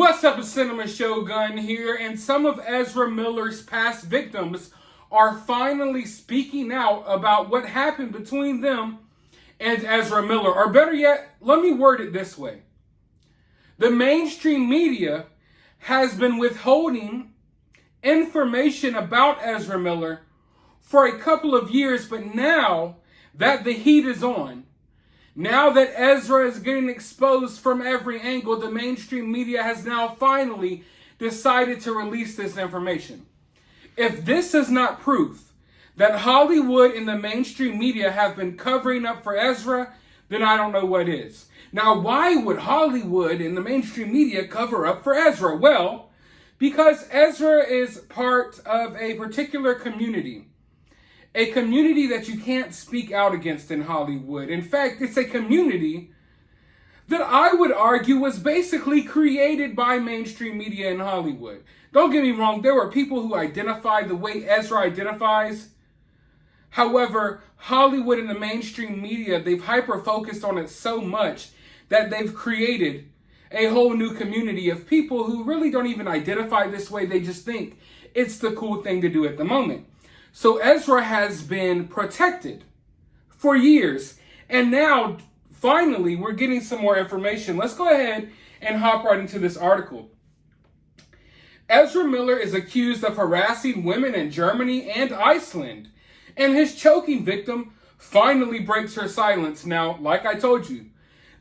What's up, Cinema Shogun here, and some of Ezra Miller's past victims are finally speaking out about what happened between them and Ezra Miller. Or better yet, let me word it this way. The mainstream media has been withholding information about Ezra Miller for a couple of years, but now that the heat is on, now that Ezra is getting exposed from every angle, the mainstream media has now finally decided to release this information. If this is not proof that Hollywood and the mainstream media have been covering up for Ezra, then I don't know what is. Now, why would Hollywood and the mainstream media cover up for Ezra? Well, because Ezra is part of a particular community. A community that you can't speak out against in Hollywood. In fact, it's a community that I would argue was basically created by mainstream media in Hollywood. Don't get me wrong, there were people who identified the way Ezra identifies. However, Hollywood and the mainstream media, they've hyper-focused on it so much that they've created a whole new community of people who really don't even identify this way. They just think it's the cool thing to do at the moment. So Ezra has been protected for years. And now, finally, we're getting some more information. Let's go ahead and hop right into this article. Ezra Miller is accused of harassing women in Germany and Iceland. And his choking victim finally breaks her silence. Now, like I told you,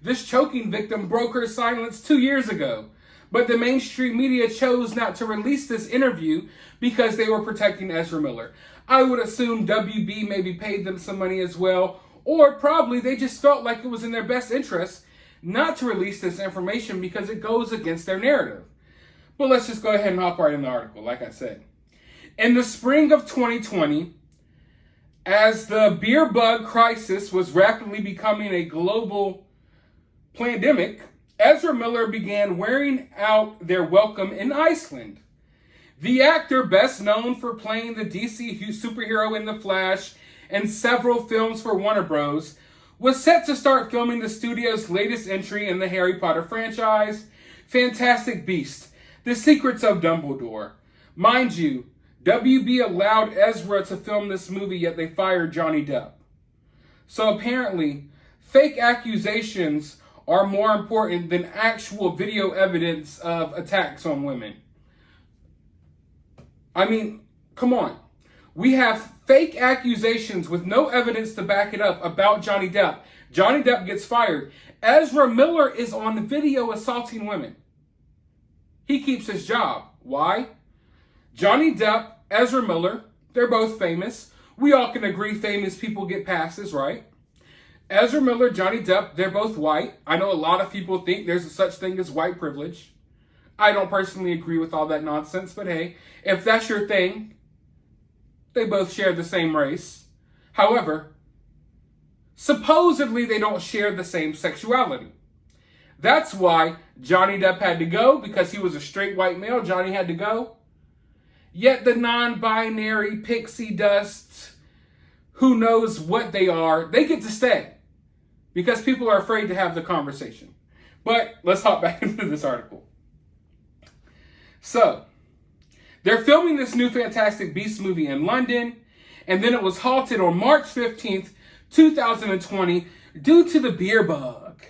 this choking victim broke her silence 2 years ago. But the mainstream media chose not to release this interview because they were protecting Ezra Miller. I would assume WB maybe paid them some money as well, or probably they just felt like it was in their best interest not to release this information because it goes against their narrative. But let's just go ahead and hop right in the article, like I said. In the spring of 2020, as the beer bug crisis was rapidly becoming a global pandemic, Ezra Miller began wearing out their welcome in Iceland. The actor, best known for playing the DC superhero in The Flash and several films for Warner Bros., was set to start filming the studio's latest entry in the Harry Potter franchise, Fantastic Beasts: The Secrets of Dumbledore. Mind you, WB allowed Ezra to film this movie, yet they fired Johnny Depp. So apparently, fake accusations are more important than actual video evidence of attacks on women. I mean, come on. We have fake accusations with no evidence to back it up about Johnny Depp. Johnny Depp gets fired. Ezra Miller is on video assaulting women. He keeps his job. Why? Johnny Depp, Ezra Miller, they're both famous. We all can agree famous people get passes, right? Ezra Miller, Johnny Depp, they're both white. I know a lot of people think there's a such thing as white privilege. I don't personally agree with all that nonsense, but hey, if that's your thing, they both share the same race. However, supposedly they don't share the same sexuality. That's why Johnny Depp had to go, because he was a straight white male. Johnny had to go. Yet the non-binary pixie dust, who knows what they are, they get to stay because people are afraid to have the conversation. But let's hop back into this article. So, they're filming this new Fantastic Beasts movie in London, and then it was halted on March 15th, 2020, due to the beer bug.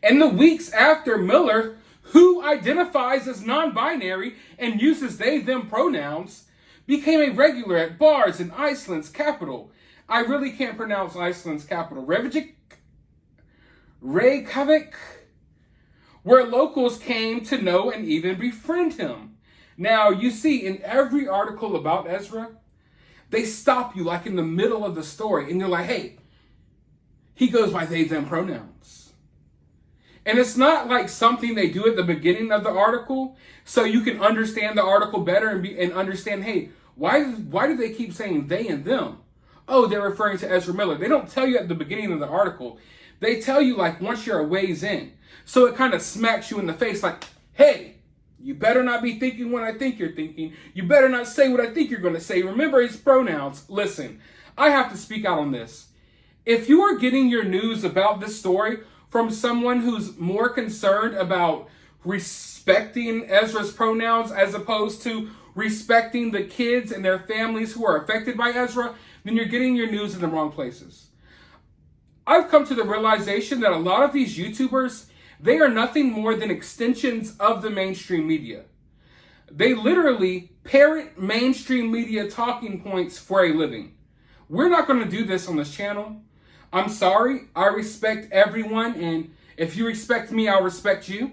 In the weeks after, Miller, who identifies as non-binary and uses they/them pronouns, became a regular at bars in Iceland's capital. I really can't pronounce Iceland's capital. Reykjavik, where locals came to know and even befriend him. Now, you see, in every article about Ezra, they stop you like in the middle of the story, and they're like, hey, he goes by they/them pronouns. And it's not like something they do at the beginning of the article, so you can understand the article better and understand, hey, why do they keep saying they and them? Oh, they're referring to Ezra Miller. They don't tell you at the beginning of the article. They tell you like once you're a ways in. So it kind of smacks you in the face like, hey, you better not be thinking what I think you're thinking. You better not say what I think you're going to say. Remember his pronouns. Listen, I have to speak out on this. If you are getting your news about this story from someone who's more concerned about respecting Ezra's pronouns as opposed to respecting the kids and their families who are affected by Ezra, then you're getting your news in the wrong places. I've come to the realization that a lot of these YouTubers, they are nothing more than extensions of the mainstream media. They literally parrot mainstream media talking points for a living. We're not going to do this on this channel. I'm sorry. I respect everyone, and if you respect me, I'll respect you.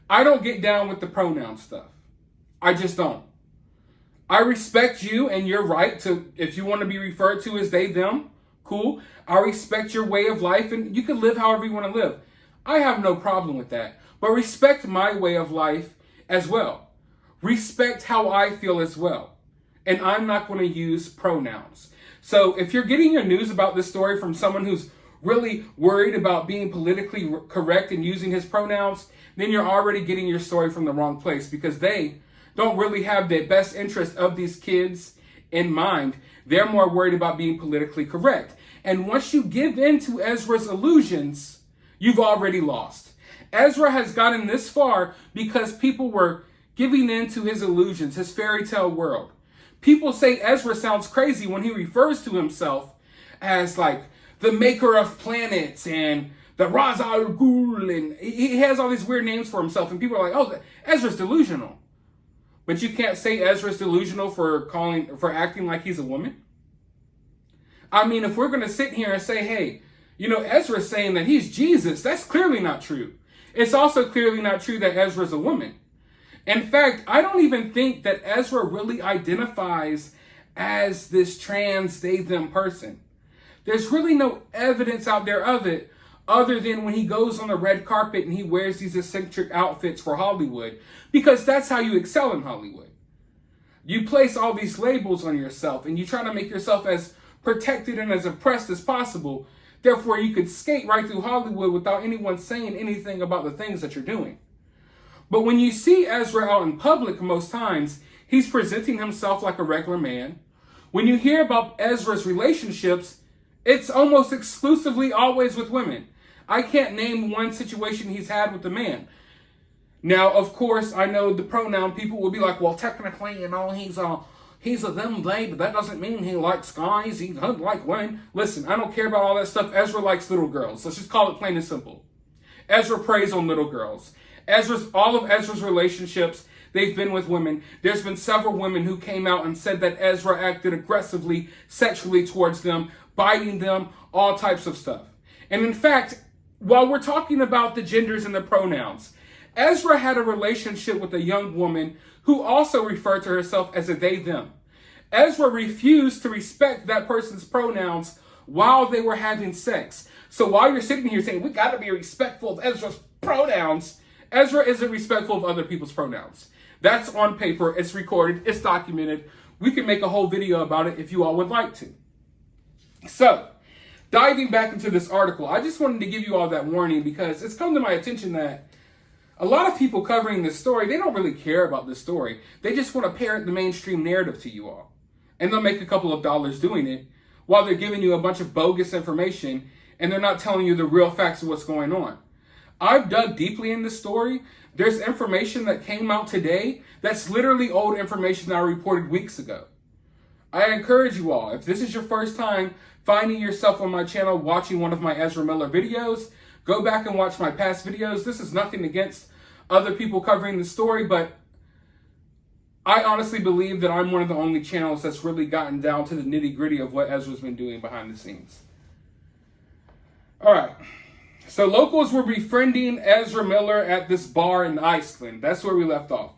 I don't get down with the pronoun stuff. I just don't. I respect you and your right to, if you want to be referred to as they, them, cool. I respect your way of life, and you can live however you want to live. I have no problem with that. But respect my way of life as well. Respect how I feel as well. And I'm not going to use pronouns. So if you're getting your news about this story from someone who's really worried about being politically correct and using his pronouns, then you're already getting your story from the wrong place, because they don't really have the best interest of these kids in mind. They're more worried about being politically correct. And once you give in to Ezra's illusions, you've already lost. Ezra has gotten this far because people were giving in to his illusions, his fairy tale world. People say Ezra sounds crazy when he refers to himself as like the maker of planets and the Ra's al Ghul, and he has all these weird names for himself, and people are like, oh, Ezra's delusional. But you can't say Ezra's delusional for acting like he's a woman. I mean, if we're going to sit here and say, hey, Ezra's saying that he's Jesus, that's clearly not true. It's also clearly not true that Ezra's a woman. In fact, I don't even think that Ezra really identifies as this trans they them person. There's really no evidence out there of it, other than when he goes on the red carpet and he wears these eccentric outfits for Hollywood, because that's how you excel in Hollywood. You place all these labels on yourself and you try to make yourself as protected and as oppressed as possible. Therefore, you could skate right through Hollywood without anyone saying anything about the things that you're doing. But when you see Ezra out in public, most times, he's presenting himself like a regular man. When you hear about Ezra's relationships, it's almost exclusively always with women. I can't name one situation he's had with a man. Now, of course, I know the pronoun people will be like, well, technically, he's a them, they, but that doesn't mean he likes guys, he doesn't like women. Listen, I don't care about all that stuff. Ezra likes little girls. Let's just call it plain and simple. Ezra preys on little girls. All of Ezra's relationships, they've been with women. There's been several women who came out and said that Ezra acted aggressively, sexually towards them, biting them, all types of stuff. And in fact, while we're talking about the genders and the pronouns, Ezra had a relationship with a young woman who also referred to herself as a they, them. Ezra refused to respect that person's pronouns while they were having sex. So while you're sitting here saying, we got to be respectful of Ezra's pronouns, Ezra isn't respectful of other people's pronouns. That's on paper, it's recorded, it's documented. We can make a whole video about it if you all would like to. So, diving back into this article, I just wanted to give you all that warning because it's come to my attention that a lot of people covering this story, they don't really care about this story. They just want to parrot the mainstream narrative to you all. And they'll make a couple of dollars doing it while they're giving you a bunch of bogus information and they're not telling you the real facts of what's going on. I've dug deeply in this story. There's information that came out today that's literally old information that I reported weeks ago. I encourage you all, if this is your first time finding yourself on my channel watching one of my Ezra Miller videos, go back and watch my past videos. This is nothing against other people covering the story, but I honestly believe that I'm one of the only channels that's really gotten down to the nitty-gritty of what Ezra's been doing behind the scenes. All right. So locals were befriending Ezra Miller at this bar in Iceland. That's where we left off.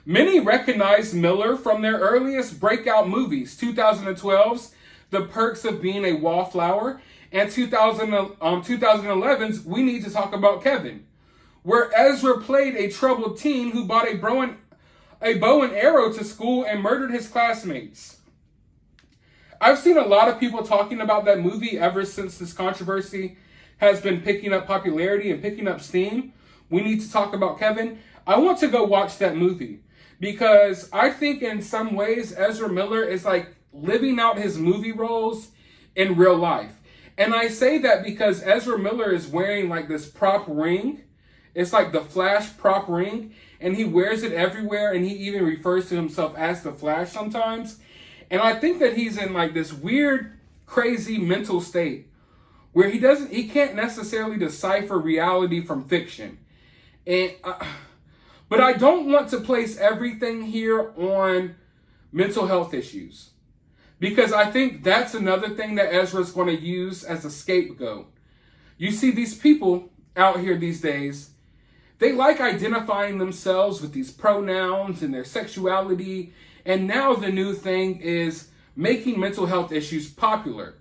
Many recognized Miller from their earliest breakout movies, 2012's The Perks of Being a Wallflower, and 2011's We Need to Talk About Kevin, where Ezra played a troubled teen who brought a bow and arrow to school and murdered his classmates. I've seen a lot of people talking about that movie ever since this controversy has been picking up popularity and picking up steam. We Need to Talk About Kevin. I want to go watch that movie because I think in some ways Ezra Miller is like living out his movie roles in real life. And I say that because Ezra Miller is wearing like this prop ring It's like the Flash prop ring, and he wears it everywhere, and he even refers to himself as the Flash sometimes. And I think that he's in like this weird, crazy mental state where he can't necessarily decipher reality from fiction. And but I don't want to place everything here on mental health issues, because I think that's another thing that Ezra's going to use as a scapegoat. You see, these people out here these days, they like identifying themselves with these pronouns and their sexuality. And now the new thing is making mental health issues popular.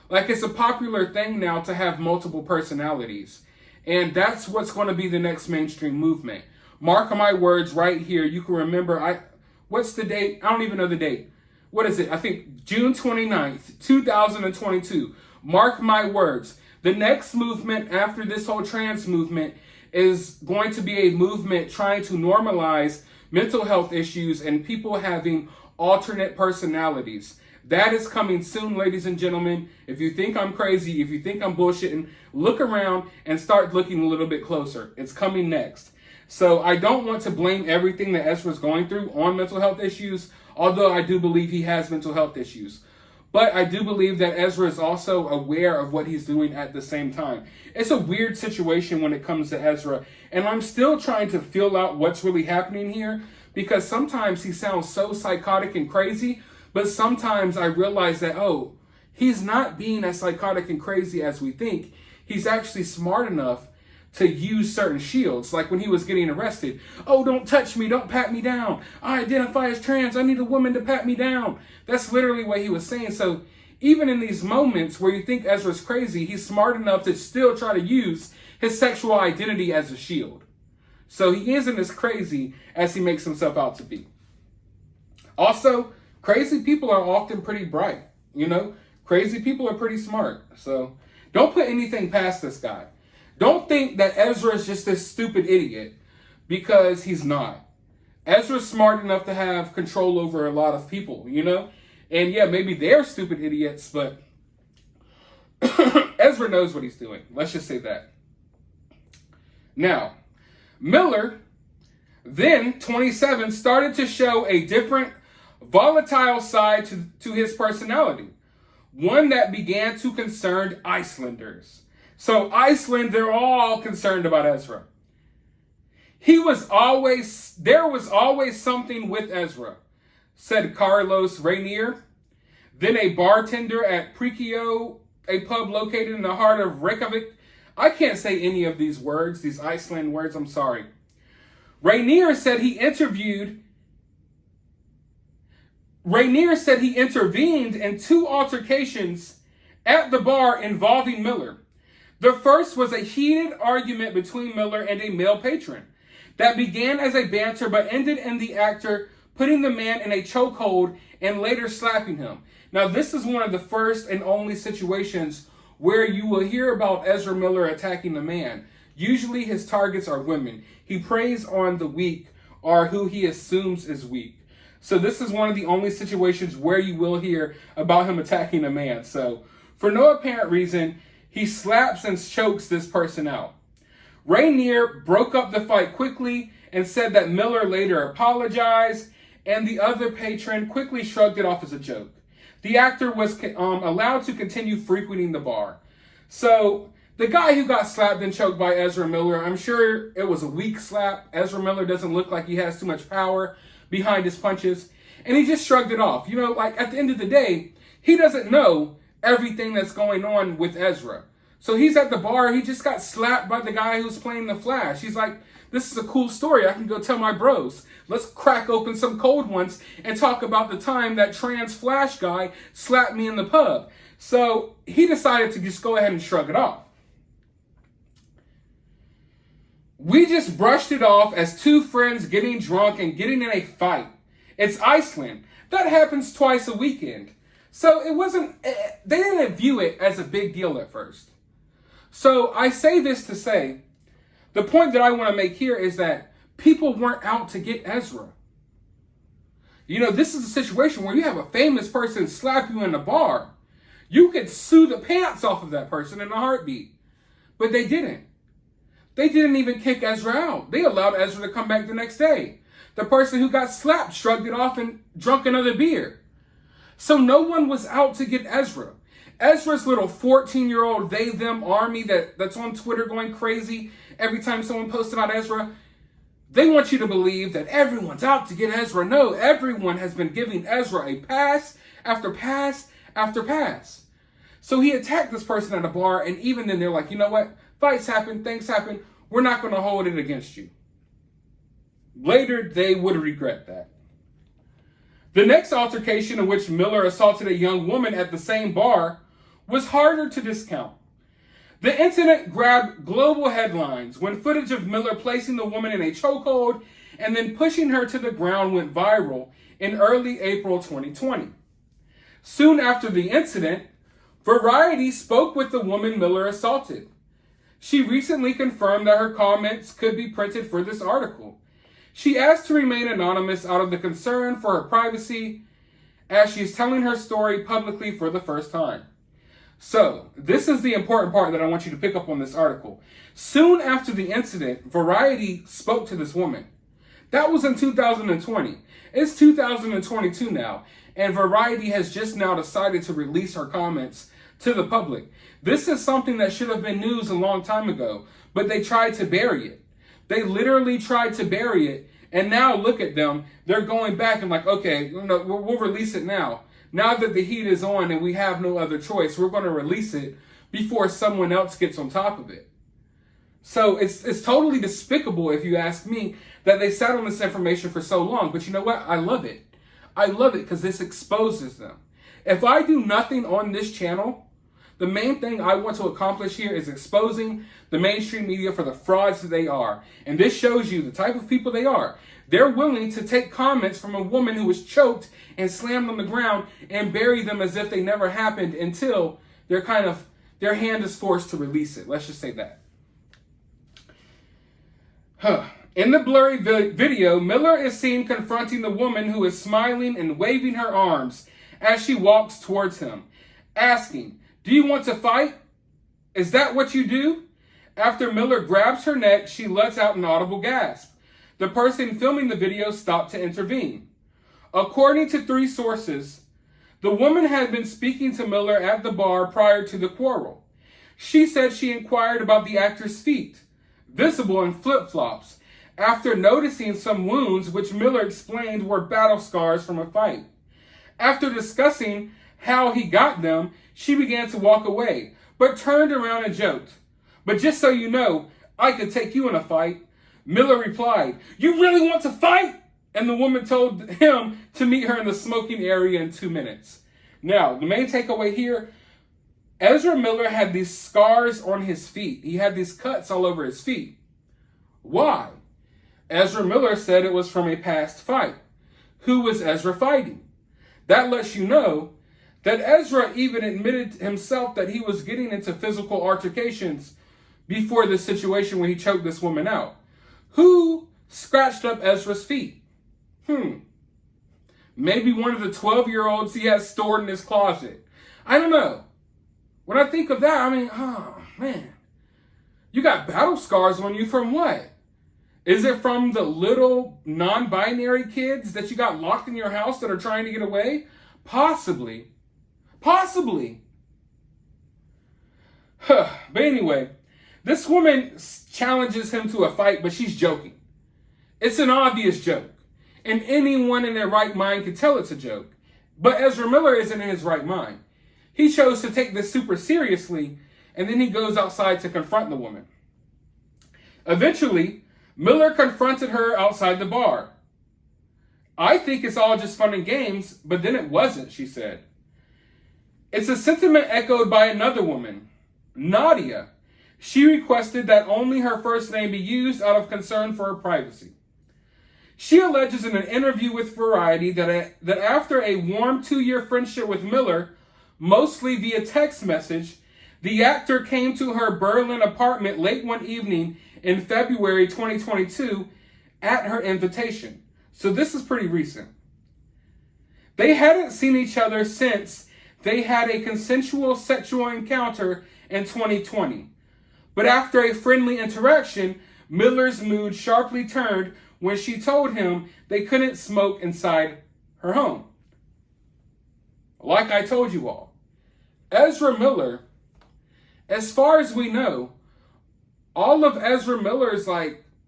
Like, it's a popular thing now to have multiple personalities. And that's what's going to be the next mainstream movement. Mark my words right here. You can remember, what's the date? I don't even know the date. What is it? I think June 29th, 2022. Mark my words. The next movement after this whole trans movement is going to be a movement trying to normalize mental health issues and people having alternate personalities. That is coming soon, ladies and gentlemen. If you think I'm crazy, if you think I'm bullshitting, look around and start looking a little bit closer. It's coming next. So I don't want to blame everything that Ezra's going through on mental health issues, although I do believe he has mental health issues. But I do believe that Ezra is also aware of what he's doing at the same time. It's a weird situation when it comes to Ezra, and I'm still trying to feel out what's really happening here, because sometimes he sounds so psychotic and crazy, but sometimes I realize that, oh, he's not being as psychotic and crazy as we think. He's actually smart enough to use certain shields, like when he was getting arrested. Oh, don't touch me, don't pat me down. I identify as trans, I need a woman to pat me down. That's literally what he was saying. So even in these moments where you think Ezra's crazy, he's smart enough to still try to use his sexual identity as a shield. So he isn't as crazy as he makes himself out to be. Also, crazy people are often pretty bright, you know? Crazy people are pretty smart. So don't put anything past this guy. Don't think that Ezra is just this stupid idiot, because he's not. Ezra's smart enough to have control over a lot of people, you know? And yeah, maybe they're stupid idiots, but Ezra knows what he's doing. Let's just say that. Now, Miller, then 27, started to show a different volatile side to his personality. One that began to concern Icelanders. So Iceland, they're all concerned about Ezra. There was always something with Ezra, said Carlos Rainier, then a bartender at Prikio, a pub located in the heart of Reykjavik. I can't say any of these words, these Iceland words, I'm sorry. Rainier said he intervened in 2 altercations at the bar involving Miller. The first was a heated argument between Miller and a male patron that began as a banter but ended in the actor putting the man in a chokehold and later slapping him. Now, this is one of the first and only situations where you will hear about Ezra Miller attacking a man. Usually his targets are women. He preys on the weak or who he assumes is weak. So this is one of the only situations where you will hear about him attacking a man. So for no apparent reason, he slaps and chokes this person out. Rainier broke up the fight quickly and said that Miller later apologized, and the other patron quickly shrugged it off as a joke. The actor was allowed to continue frequenting the bar. So the guy who got slapped and choked by Ezra Miller, I'm sure it was a weak slap. Ezra Miller doesn't look like he has too much power behind his punches, and he just shrugged it off. You know, like at the end of the day, he doesn't know everything that's going on with Ezra. So he's at the bar, he just got slapped by the guy who's playing the Flash. He's like, this is a cool story, I can go tell my bros. Let's crack open some cold ones and talk about the time that trans Flash guy slapped me in the pub. So he decided to just go ahead and shrug it off. We just brushed it off as 2 friends getting drunk and getting in a fight. It's Iceland. That happens twice a weekend. So it wasn't, they didn't view it as a big deal at first. So I say this to say, the point that I want to make here is that people weren't out to get Ezra. You know, this is a situation where you have a famous person slap you in a bar. You could sue the pants off of that person in a heartbeat. But they didn't. They didn't even kick Ezra out. They allowed Ezra to come back the next day. The person who got slapped shrugged it off and drank another beer. So no one was out to get Ezra. Ezra's little 14-year-old they-them army that's on Twitter going crazy every time someone posts about Ezra, they want you to believe that everyone's out to get Ezra. No, everyone has been giving Ezra a pass after pass after pass. So he attacked this person at a bar, and even then they're like, you know what? Fights happen, things happen. We're not going to hold it against you. Later, they would regret that. The next altercation in which Miller assaulted a young woman at the same bar was harder to discount. The incident grabbed global headlines when footage of Miller placing the woman in a chokehold and then pushing her to the ground went viral in early April 2020. Soon after the incident, Variety spoke with the woman Miller assaulted. She recently confirmed that her comments could be printed for this article. She asked to remain anonymous out of the concern for her privacy as she is telling her story publicly for the first time. So, this is the important part that I want you to pick up on this article. Soon after the incident, Variety spoke to this woman. That was in 2020. It's 2022 now, and Variety has just now decided to release her comments to the public. This is something that should have been news a long time ago, but they tried to bury it. They literally tried to bury it, and now look at them. They're going back and like, okay, we'll release it now. Now that the heat is on and we have no other choice, we're going to release it before someone else gets on top of it. So it's totally despicable, if you ask me, that they sat on this information for so long. But you know what? I love it. I love it because this exposes them. If I do nothing on this channel, the main thing I want to accomplish here is exposing the mainstream media for the frauds that they are. And this shows you the type of people they are. They're willing to take comments from a woman who was choked and slammed on the ground and bury them as if they never happened until their hand is forced to release it. Let's just say that. In the blurry video, Miller is seen confronting the woman who is smiling and waving her arms as she walks towards him, asking, "Do you want to fight? Is that what you do?" After Miller grabs her neck, she lets out an audible gasp. The person filming the video stopped to intervene. According to 3 sources, the woman had been speaking to Miller at the bar prior to the quarrel. She said she inquired about the actor's feet, visible in flip-flops, after noticing some wounds which Miller explained were battle scars from a fight. After discussing how he got them, she began to walk away, but turned around and joked, "But just so you know, I could take you in a fight." Miller replied, "You really want to fight?" And the woman told him to meet her in the smoking area in 2 minutes. Now, the main takeaway here, Ezra Miller had these scars on his feet. He had these cuts all over his feet. Why? Ezra Miller said it was from a past fight. Who was Ezra fighting? That lets you know that Ezra even admitted himself that he was getting into physical altercations before this situation when he choked this woman out. Who scratched up Ezra's feet? Maybe one of the 12-year-olds he has stored in his closet. I don't know. When I think of that, I mean, oh, man. You got battle scars on you from what? Is it from the little non-binary kids that you got locked in your house that are trying to get away? Possibly. Possibly. But anyway, this woman challenges him to a fight, but she's joking. It's an obvious joke. And anyone in their right mind could tell it's a joke. But Ezra Miller isn't in his right mind. He chose to take this super seriously, and then he goes outside to confront the woman. Eventually, Miller confronted her outside the bar. "I think it's all just fun and games, but then it wasn't," she said. It's a sentiment echoed by another woman, Nadia. She requested that only her first name be used out of concern for her privacy. She alleges in an interview with Variety that after a warm 2-year friendship with Miller, mostly via text message, the actor came to her Berlin apartment late one evening in February 2022 at her invitation. So this is pretty recent. They hadn't seen each other since they had a consensual sexual encounter in 2020. But after a friendly interaction, Miller's mood sharply turned when she told him they couldn't smoke inside her home. Like I told you all, Ezra Miller, as far as we know, all of Ezra Miller's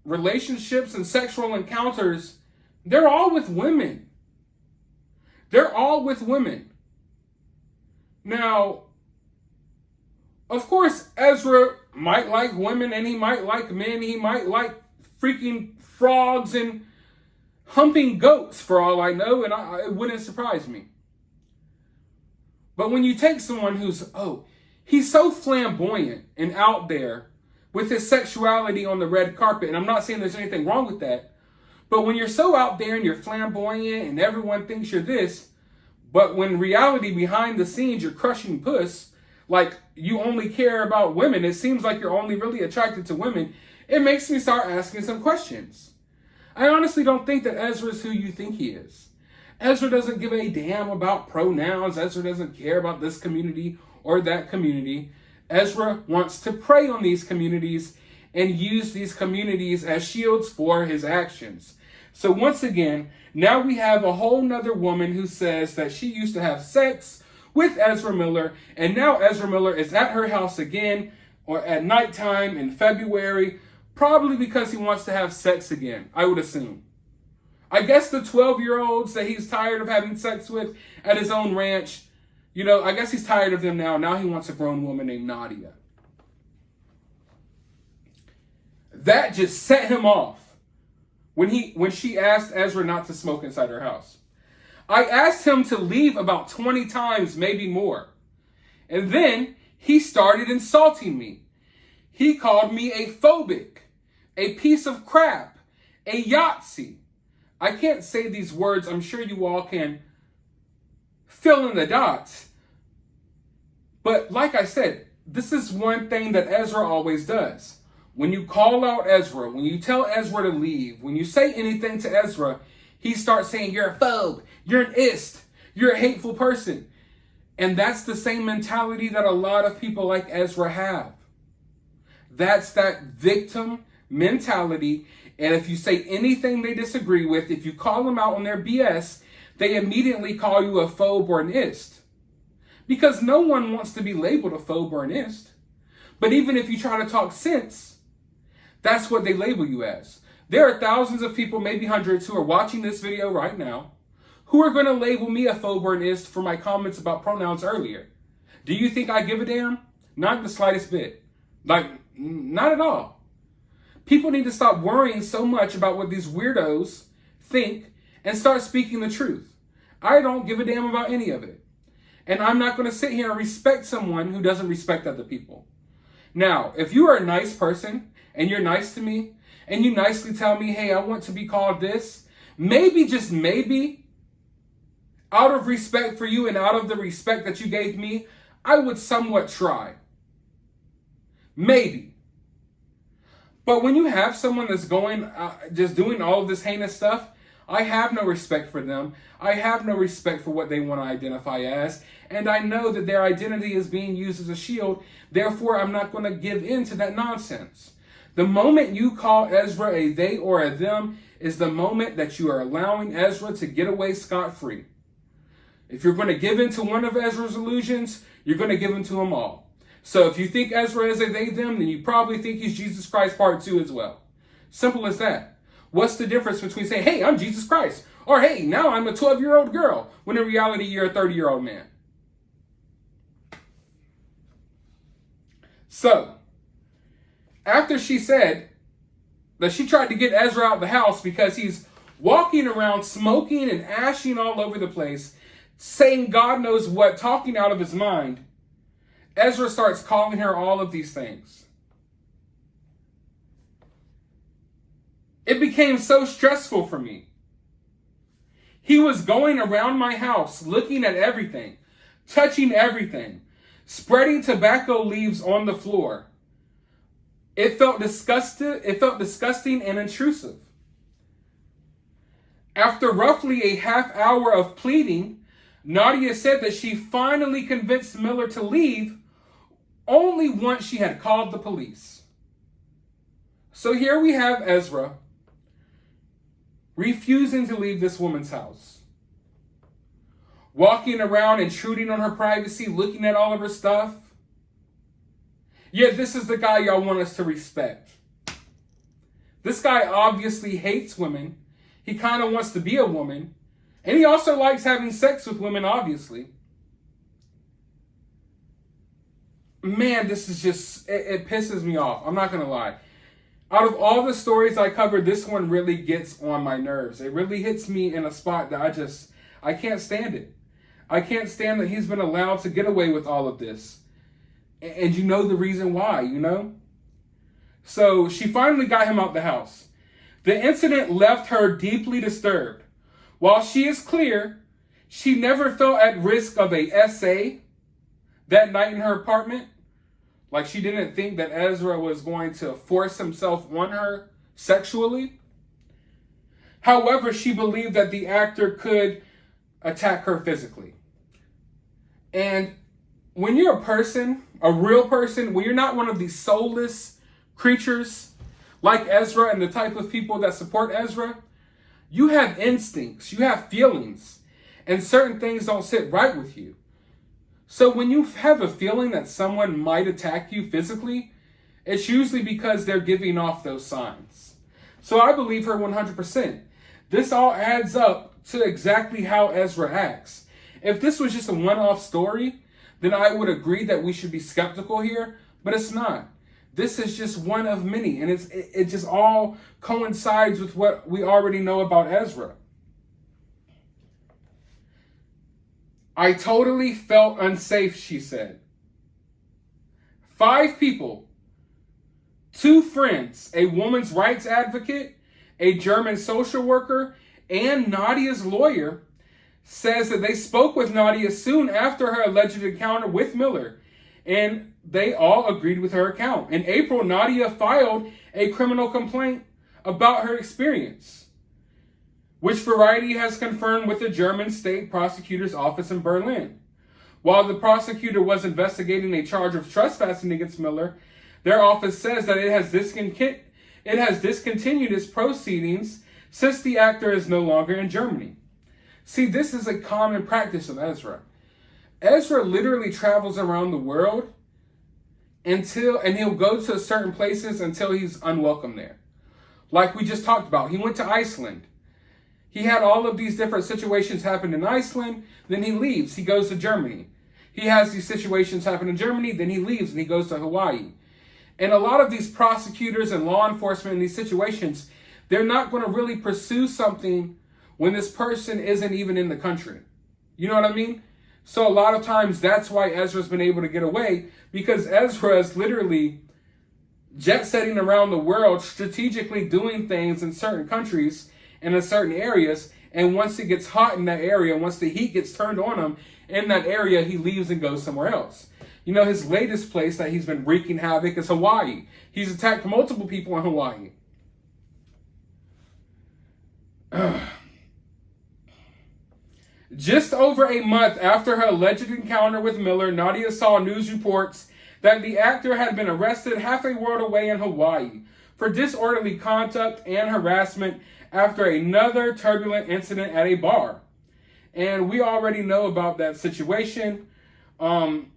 relationships and sexual encounters, they're all with women. They're all with women. Now, of course, Ezra might like women and he might like men. He might like freaking frogs and humping goats for all I know, and it wouldn't surprise me. But when you take someone who's, he's so flamboyant and out there with his sexuality on the red carpet, and I'm not saying there's anything wrong with that, but when you're so out there and you're flamboyant and everyone thinks you're this, but when reality behind the scenes you're crushing puss, like you only care about women, it seems like you're only really attracted to women, it makes me start asking some questions. I honestly don't think that Ezra's who you think he is. Ezra doesn't give a damn about pronouns. Ezra doesn't care about this community or that community. Ezra wants to prey on these communities and use these communities as shields for his actions. So once again, now we have a whole nother woman who says that she used to have sex with Ezra Miller, and now Ezra Miller is at her house again, or at nighttime in February, probably because he wants to have sex again, I would assume. I guess the 12-year-olds that he's tired of having sex with at his own ranch, I guess he's tired of them now. Now he wants a grown woman named Nadia. That just set him off when she asked Ezra not to smoke inside her house. I asked him to leave about 20 times, maybe more. And then he started insulting me. He called me a phobic, a piece of crap, a Yahtzee. I can't say these words. I'm sure you all can fill in the dots. But like I said, this is one thing that Ezra always does. When you call out Ezra, when you tell Ezra to leave, when you say anything to Ezra, he starts saying, you're a phobe, you're an ist, you're a hateful person. And that's the same mentality that a lot of people like Ezra have. That's that victim mentality. And if you say anything they disagree with, if you call them out on their BS, they immediately call you a phobe or an ist. Because no one wants to be labeled a phobe or an ist. But even if you try to talk sense, that's what they label you as. There are thousands of people, maybe hundreds, who are watching this video right now who are going to label me a phobe or an ist for my comments about pronouns earlier. Do you think I give a damn? Not the slightest bit. Not at all. People need to stop worrying so much about what these weirdos think and start speaking the truth. I don't give a damn about any of it. And I'm not going to sit here and respect someone who doesn't respect other people. Now, if you are a nice person and you're nice to me and you nicely tell me, hey, I want to be called this, maybe, just maybe, out of respect for you and out of the respect that you gave me, I would somewhat try. Maybe. But when you have someone that's going, just doing all of this heinous stuff, I have no respect for them. I have no respect for what they want to identify as. And I know that their identity is being used as a shield. Therefore, I'm not going to give in to that nonsense. The moment you call Ezra a they or a them is the moment that you are allowing Ezra to get away scot-free. If you're going to give in to one of Ezra's illusions, you're going to give in to them all. So if you think Ezra is a they, them, then you probably think he's Jesus Christ part 2 as well. Simple as that. What's the difference between saying, hey, I'm Jesus Christ, or hey, now I'm a 12-year-old girl, when in reality you're a 30-year-old man? So, after she said that she tried to get Ezra out of the house because he's walking around smoking and ashing all over the place, saying God knows what, talking out of his mind, Ezra starts calling her all of these things. It became so stressful for me. He was going around my house, looking at everything, touching everything, spreading tobacco leaves on the floor. It felt disgusting and intrusive. After roughly a half hour of pleading, Nadia said that she finally convinced Miller to leave only once she had called the police. So here we have Ezra refusing to leave this woman's house, walking around, intruding on her privacy, looking at all of her stuff. Yet this is the guy y'all want us to respect. This guy obviously hates women. He kind of wants to be a woman. And he also likes having sex with women, obviously. Man, this is just, it pisses me off. I'm not going to lie. Out of all the stories I covered, this one really gets on my nerves. It really hits me in a spot that I can't stand it. I can't stand that he's been allowed to get away with all of this. And you know the reason why, you know? So she finally got him out the house. The incident left her deeply disturbed. While she is clear, she never felt at risk of a SA that night in her apartment. Like she didn't think that Ezra was going to force himself on her sexually. However, she believed that the actor could attack her physically. And when you're a person, a real person, when you're not one of these soulless creatures like Ezra and the type of people that support Ezra, you have instincts, you have feelings, and certain things don't sit right with you. So when you have a feeling that someone might attack you physically, it's usually because they're giving off those signs. So I believe her 100%. This all adds up to exactly how Ezra acts. If this was just a one-off story, then I would agree that we should be skeptical here, but it's not. This is just one of many, and it just all coincides with what we already know about Ezra. I totally felt unsafe, she said. 5 people, 2 friends, a woman's rights advocate, a German social worker, and Nadia's lawyer says that they spoke with Nadia soon after her alleged encounter with Miller, and they all agreed with her account. In April, Nadia filed a criminal complaint about her experience, which Variety has confirmed with the German state prosecutor's office in Berlin. While the prosecutor was investigating a charge of trespassing against Miller, their office says that it has discontinued its proceedings since the actor is no longer in Germany. See, this is a common practice of Ezra. Ezra literally travels around the world and he'll go to certain places until he's unwelcome there. Like we just talked about, he went to Iceland. He had all of these different situations happen in Iceland, then he leaves, he goes to Germany. He has these situations happen in Germany, then he leaves and he goes to Hawaii. And a lot of these prosecutors and law enforcement in these situations, they're not going to really pursue something when this person isn't even in the country. You know what I mean? So a lot of times that's why Ezra's been able to get away, because Ezra is literally jet-setting around the world, strategically doing things in certain countries and in certain areas. And once it gets hot in that area, once the heat gets turned on him in that area, he leaves and goes somewhere else. You know, his latest place that he's been wreaking havoc is Hawaii. He's attacked multiple people in Hawaii. Just over a month after her alleged encounter with Miller, Nadia saw news reports that the actor had been arrested half a world away in Hawaii for disorderly conduct and harassment after another turbulent incident at a bar. And we already know about that situation. In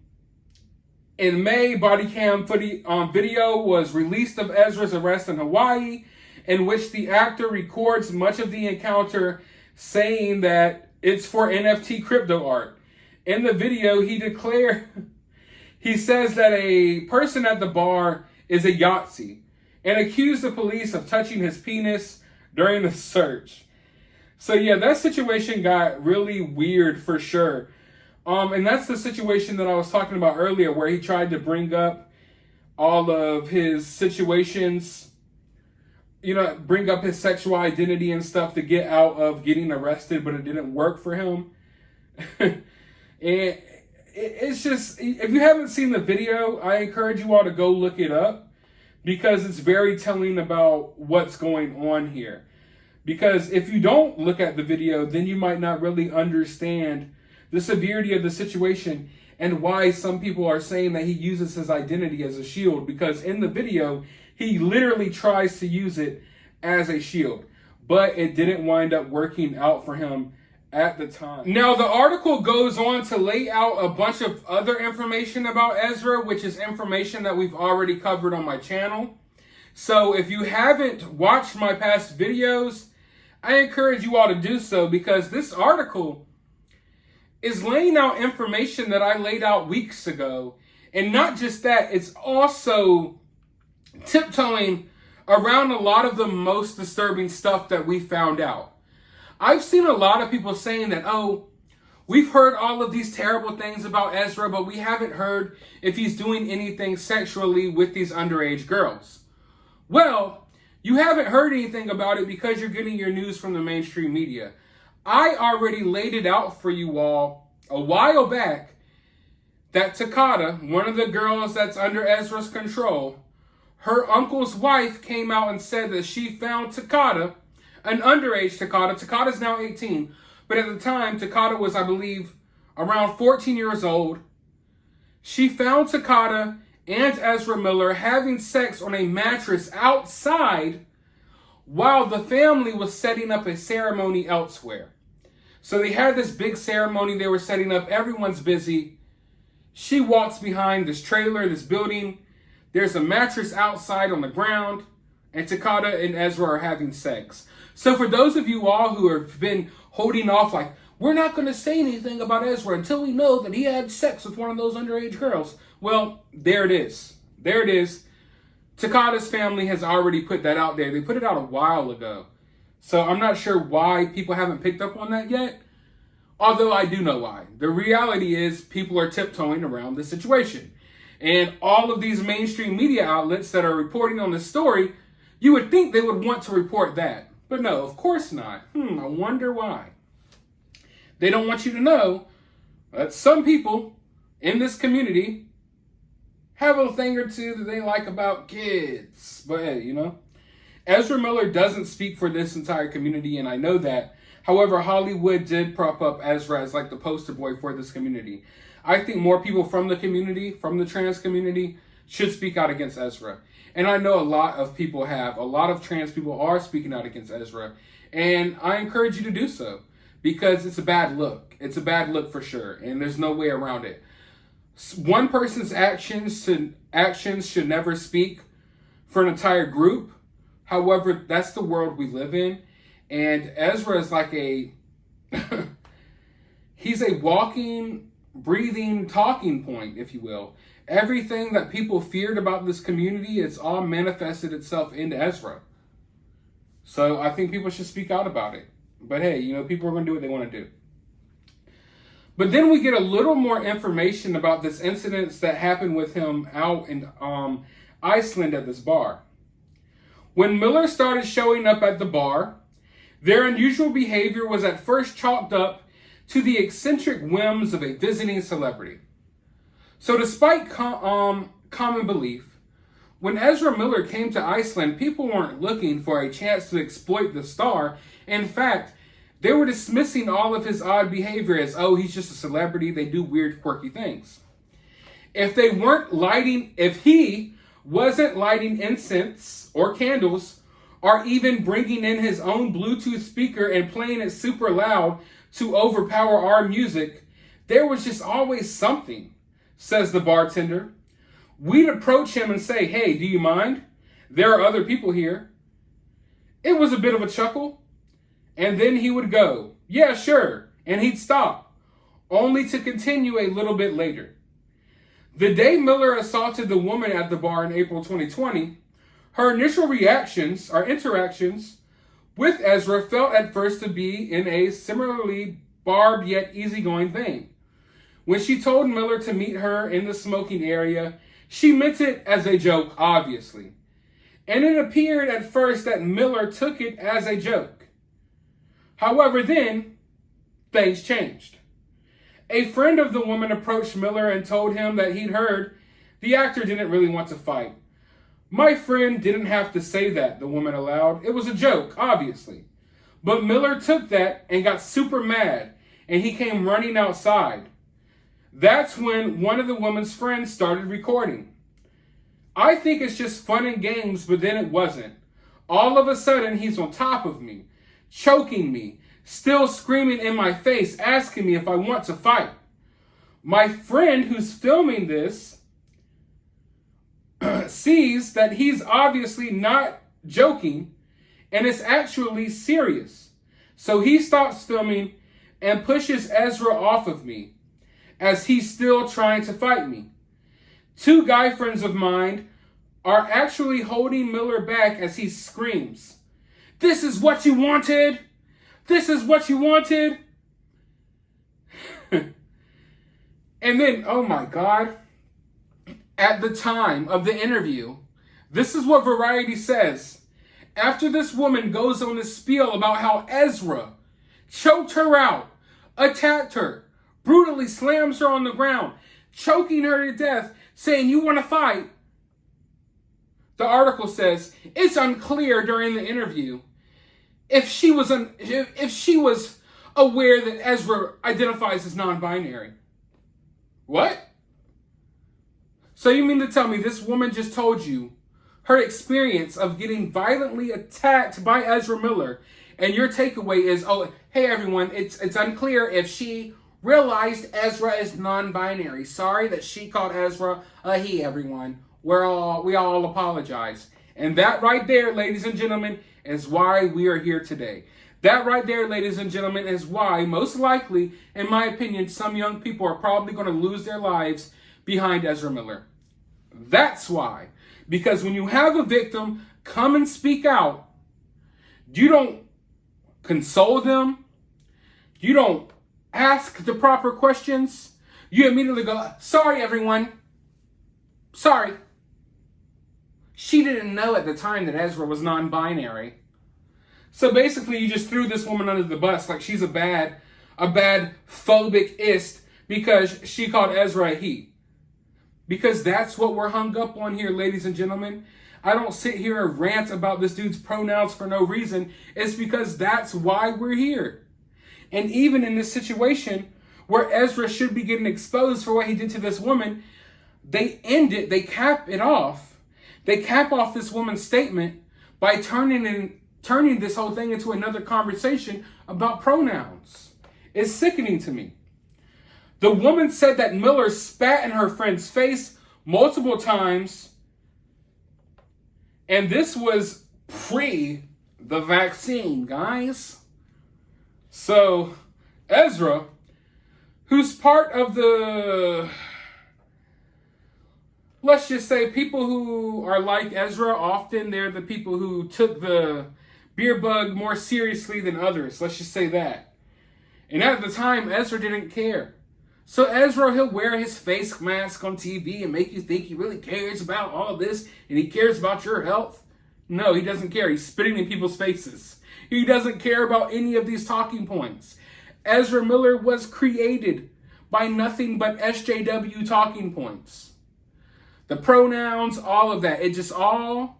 May, body cam video was released of Ezra's arrest in Hawaii, in which the actor records much of the encounter, saying that it's for NFT crypto art. In the video, he says that a person at the bar is a Yahtzee and accused the police of touching his penis during the search. So yeah, that situation got really weird for sure. And that's the situation that I was talking about earlier, where he tried to bring up all of his situations, you know, bring up his sexual identity and stuff to get out of getting arrested, but it didn't work for him. And it's just, if you haven't seen the video, I encourage you all to go look it up, because it's very telling about what's going on here. Because if you don't look at the video, then you might not really understand the severity of the situation and why some people are saying that he uses his identity as a shield, because in the video, he literally tries to use it as a shield, but it didn't wind up working out for him at the time. Now, the article goes on to lay out a bunch of other information about Ezra, which is information that we've already covered on my channel. So if you haven't watched my past videos, I encourage you all to do so, because this article is laying out information that I laid out weeks ago. And not just that, it's also tiptoeing around a lot of the most disturbing stuff that we found out. I've seen a lot of people saying that, oh, we've heard all of these terrible things about Ezra, but we haven't heard if he's doing anything sexually with these underage girls. Well, you haven't heard anything about it because you're getting your news from the mainstream media. I already laid it out for you all a while back that Takata, one of the girls that's under Ezra's control, her uncle's wife came out and said that she found Takata, an underage Takata. Takata's now 18, but at the time, Takata was, I believe, around 14 years old. She found Takata and Ezra Miller having sex on a mattress outside while the family was setting up a ceremony elsewhere. So they had this big ceremony they were setting up. Everyone's busy. She walks behind this trailer, this building. There's a mattress outside on the ground, and Takata and Ezra are having sex. So for those of you all who have been holding off, like, we're not going to say anything about Ezra until we know that he had sex with one of those underage girls. Well, there it is. There it is. Takata's family has already put that out there. They put it out a while ago. So I'm not sure why people haven't picked up on that yet. Although I do know why. The reality is people are tiptoeing around the situation. And all of these mainstream media outlets that are reporting on this story, you would think they would want to report that. But no, of course not. I wonder why. They don't want you to know that some people in this community have a thing or two that they like about kids. But hey, you know, Ezra Miller doesn't speak for this entire community, and I know that. However, Hollywood did prop up Ezra as like the poster boy for this community. I think more people from the community, from the trans community, should speak out against Ezra. And I know a lot of people have. A lot of trans people are speaking out against Ezra. And I encourage you to do so, because it's a bad look. It's a bad look for sure. And there's no way around it. One person's actions should never speak for an entire group. However, that's the world we live in. And Ezra is like he's a walking, breathing talking point, if you will. Everything that people feared about this community, it's all manifested itself into Ezra. So I think people should speak out about it. But hey, you know, people are going to do what they want to do. But then we get a little more information about this incident that happened with him out in Iceland at this bar. When Miller started showing up at the bar, their unusual behavior was at first chalked up to the eccentric whims of a visiting celebrity. So despite common belief, when Ezra Miller came to Iceland, people weren't looking for a chance to exploit the star. In fact, they were dismissing all of his odd behavior as, oh, he's just a celebrity, they do weird, quirky things. If he wasn't lighting incense or candles, or even bringing in his own Bluetooth speaker and playing it super loud to overpower our music, there was just always something, says the bartender. We'd approach him and say, hey, do you mind? There are other people here. It was a bit of a chuckle. And then he would go, yeah, sure. And he'd stop, only to continue a little bit later. The day Miller assaulted the woman at the bar in April 2020, her initial reactions or interactions with Ezra felt at first to be in a similarly barbed yet easygoing vein. When she told Miller to meet her in the smoking area, she meant it as a joke, obviously. And it appeared at first that Miller took it as a joke. However, then, things changed. A friend of the woman approached Miller and told him that he'd heard the actor didn't really want to fight. My friend didn't have to say that, the woman allowed. It was a joke, obviously. But Miller took that and got super mad, and he came running outside. That's when one of the woman's friends started recording. I think it's just fun and games, but then it wasn't. All of a sudden, he's on top of me, choking me, still screaming in my face, asking me if I want to fight. My friend who's filming this sees that he's obviously not joking and it's actually serious. So he stops filming and pushes Ezra off of me as he's still trying to fight me. Two guy friends of mine are actually holding Miller back as he screams, "This is what you wanted! This is what you wanted!" And then, oh my God, at the time of the interview, this is what Variety says. After this woman goes on this spiel about how Ezra choked her out, attacked her, brutally slams her on the ground, choking her to death, saying, "You want to fight?" The article says, it's unclear during the interview if she was aware that Ezra identifies as non-binary. What? So you mean to tell me this woman just told you her experience of getting violently attacked by Ezra Miller, and your takeaway is, oh, hey everyone, it's unclear if she realized Ezra is non-binary. Sorry that she called Ezra a he, everyone. We all apologize. And that right there, ladies and gentlemen, is why we are here today. That right there, ladies and gentlemen, is why, most likely, in my opinion, some young people are probably going to lose their lives behind Ezra Miller. That's why. Because when you have a victim come and speak out, you don't console them. You don't ask the proper questions. You immediately go, "Sorry, everyone. Sorry." She didn't know at the time that Ezra was non-binary. So basically, you just threw this woman under the bus like she's a bad phobic-ist because she called Ezra a he. Because that's what we're hung up on here, ladies and gentlemen. I don't sit here and rant about this dude's pronouns for no reason. It's because that's why we're here. And even in this situation where Ezra should be getting exposed for what he did to this woman, they cap it off. They cap off this woman's statement by turning this whole thing into another conversation about pronouns. It's sickening to me. The woman said that Miller spat in her friend's face multiple times, and this was pre the vaccine, guys. So Ezra, who's part of the, let's just say, people who are like Ezra, often they're the people who took the beer bug more seriously than others. Let's just say that. And at the time, Ezra didn't care. So Ezra, he'll wear his face mask on TV and make you think he really cares about all of this and he cares about your health. No, he doesn't care. He's spitting in people's faces. He doesn't care about any of these talking points. Ezra Miller was created by nothing but SJW talking points. The pronouns, all of that. It just all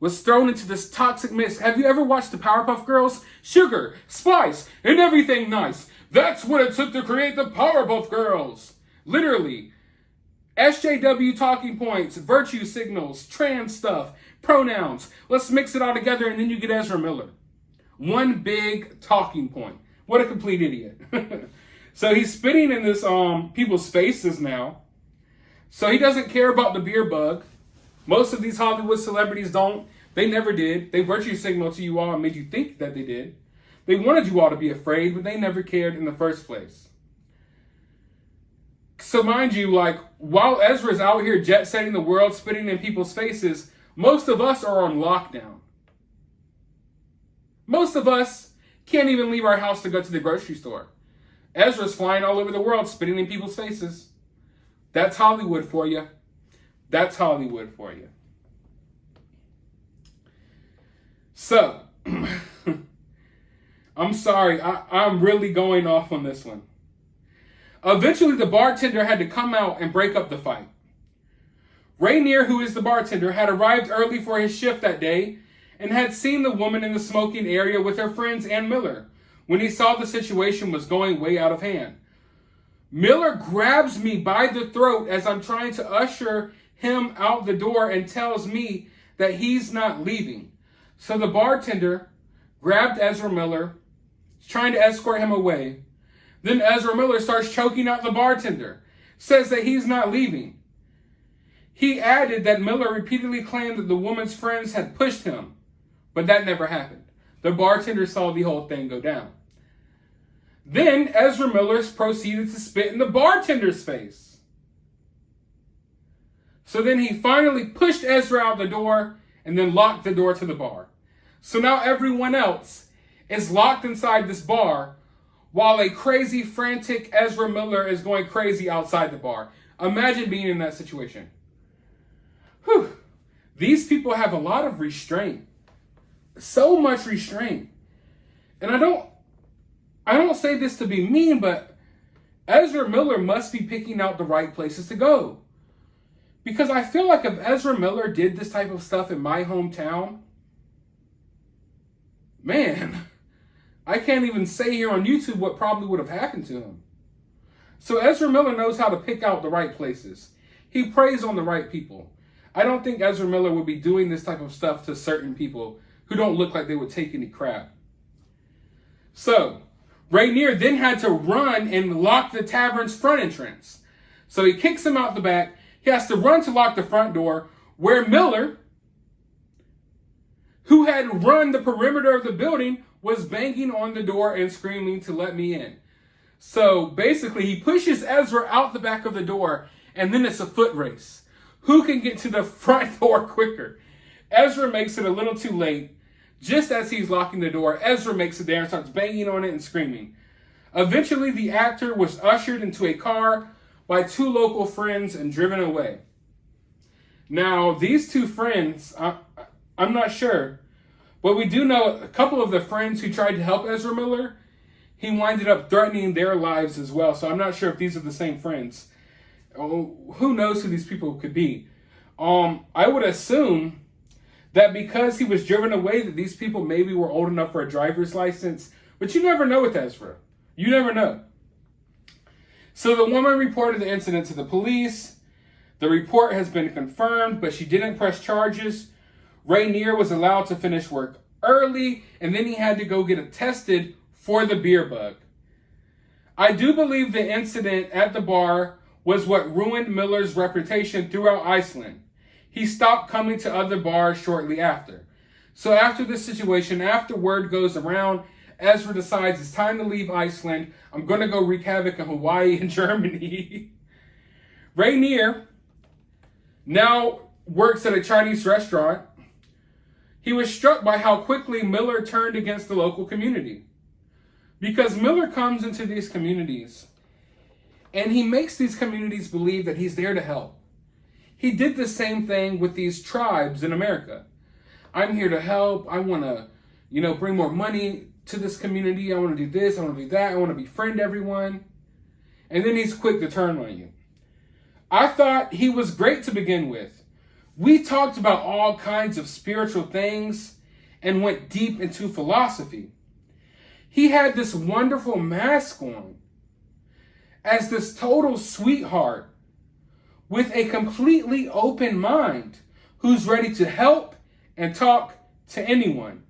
was thrown into this toxic mist. Have you ever watched the Powerpuff Girls? Sugar, spice, and everything nice. That's what it took to create the Powerpuff Girls. Literally. SJW talking points, virtue signals, trans stuff, pronouns. Let's mix it all together and then you get Ezra Miller. One big talking point. What a complete idiot. So he's spitting in this people's faces now. So he doesn't care about the beer bug. Most of these Hollywood celebrities don't. They never did. They virtue signaled to you all and made you think that they did. They wanted you all to be afraid, but they never cared in the first place. So mind you, like, while Ezra's out here jet-setting the world, spitting in people's faces, most of us are on lockdown. Most of us can't even leave our house to go to the grocery store. Ezra's flying all over the world, spitting in people's faces. That's Hollywood for you. That's Hollywood for you. So, I'm sorry, I'm really going off on this one. Eventually, the bartender had to come out and break up the fight. Rainier, who is the bartender, had arrived early for his shift that day and had seen the woman in the smoking area with her friends and Miller when he saw the situation was going way out of hand. Miller grabs me by the throat as I'm trying to usher him out the door and tells me that he's not leaving. So the bartender grabbed Ezra Miller, trying to escort him away. Then Ezra Miller starts choking out the bartender, says that he's not leaving. He added that Miller repeatedly claimed that the woman's friends had pushed him, but that never happened. The bartender saw the whole thing go down. Then Ezra Miller proceeded to spit in the bartender's face. So then he finally pushed Ezra out the door and then locked the door to the bar. So now everyone else is locked inside this bar while a crazy, frantic Ezra Miller is going crazy outside the bar. Imagine being in that situation. Whew. These people have a lot of restraint. So much restraint. And I don't say this to be mean, but Ezra Miller must be picking out the right places to go. Because I feel like if Ezra Miller did this type of stuff in my hometown, man, I can't even say here on YouTube what probably would have happened to him. So Ezra Miller knows how to pick out the right places. He preys on the right people. I don't think Ezra Miller would be doing this type of stuff to certain people who don't look like they would take any crap. So, Rainier then had to run and lock the tavern's front entrance. So he kicks him out the back. He has to run to lock the front door, where Miller, who had run the perimeter of the building, was banging on the door and screaming to let me in. So basically, he pushes Ezra out the back of the door, and then it's a foot race. Who can get to the front door quicker? Ezra makes it a little too late. Just as he's locking the door, Ezra makes it there and starts banging on it and screaming. Eventually, the actor was ushered into a car by two local friends and driven away. Now, these two friends, I'm not sure, but we do know a couple of the friends who tried to help Ezra Miller, he winded up threatening their lives as well. So I'm not sure if these are the same friends. Who knows who these people could be? I would assume that because he was driven away, that these people maybe were old enough for a driver's license. But you never know with Ezra. You never know. So the woman reported the incident to the police. The report has been confirmed, but she didn't press charges. Rainier was allowed to finish work early, and then he had to go get it tested for the beer bug. I do believe the incident at the bar was what ruined Miller's reputation throughout Iceland. He stopped coming to other bars shortly after. So after this situation, after word goes around, Ezra decides it's time to leave Iceland. I'm going to go wreak havoc in Hawaii and Germany. Rainier now works at a Chinese restaurant. He was struck by how quickly Miller turned against the local community. Because Miller comes into these communities and he makes these communities believe that he's there to help. He did the same thing with these tribes in America. I'm here to help. I want to, bring more money to this community. I want to do this. I want to do that. I want to befriend everyone. And then he's quick to turn on you. I thought he was great to begin with. We talked about all kinds of spiritual things and went deep into philosophy. He had this wonderful mask on as this total sweetheart with a completely open mind who's ready to help and talk to anyone.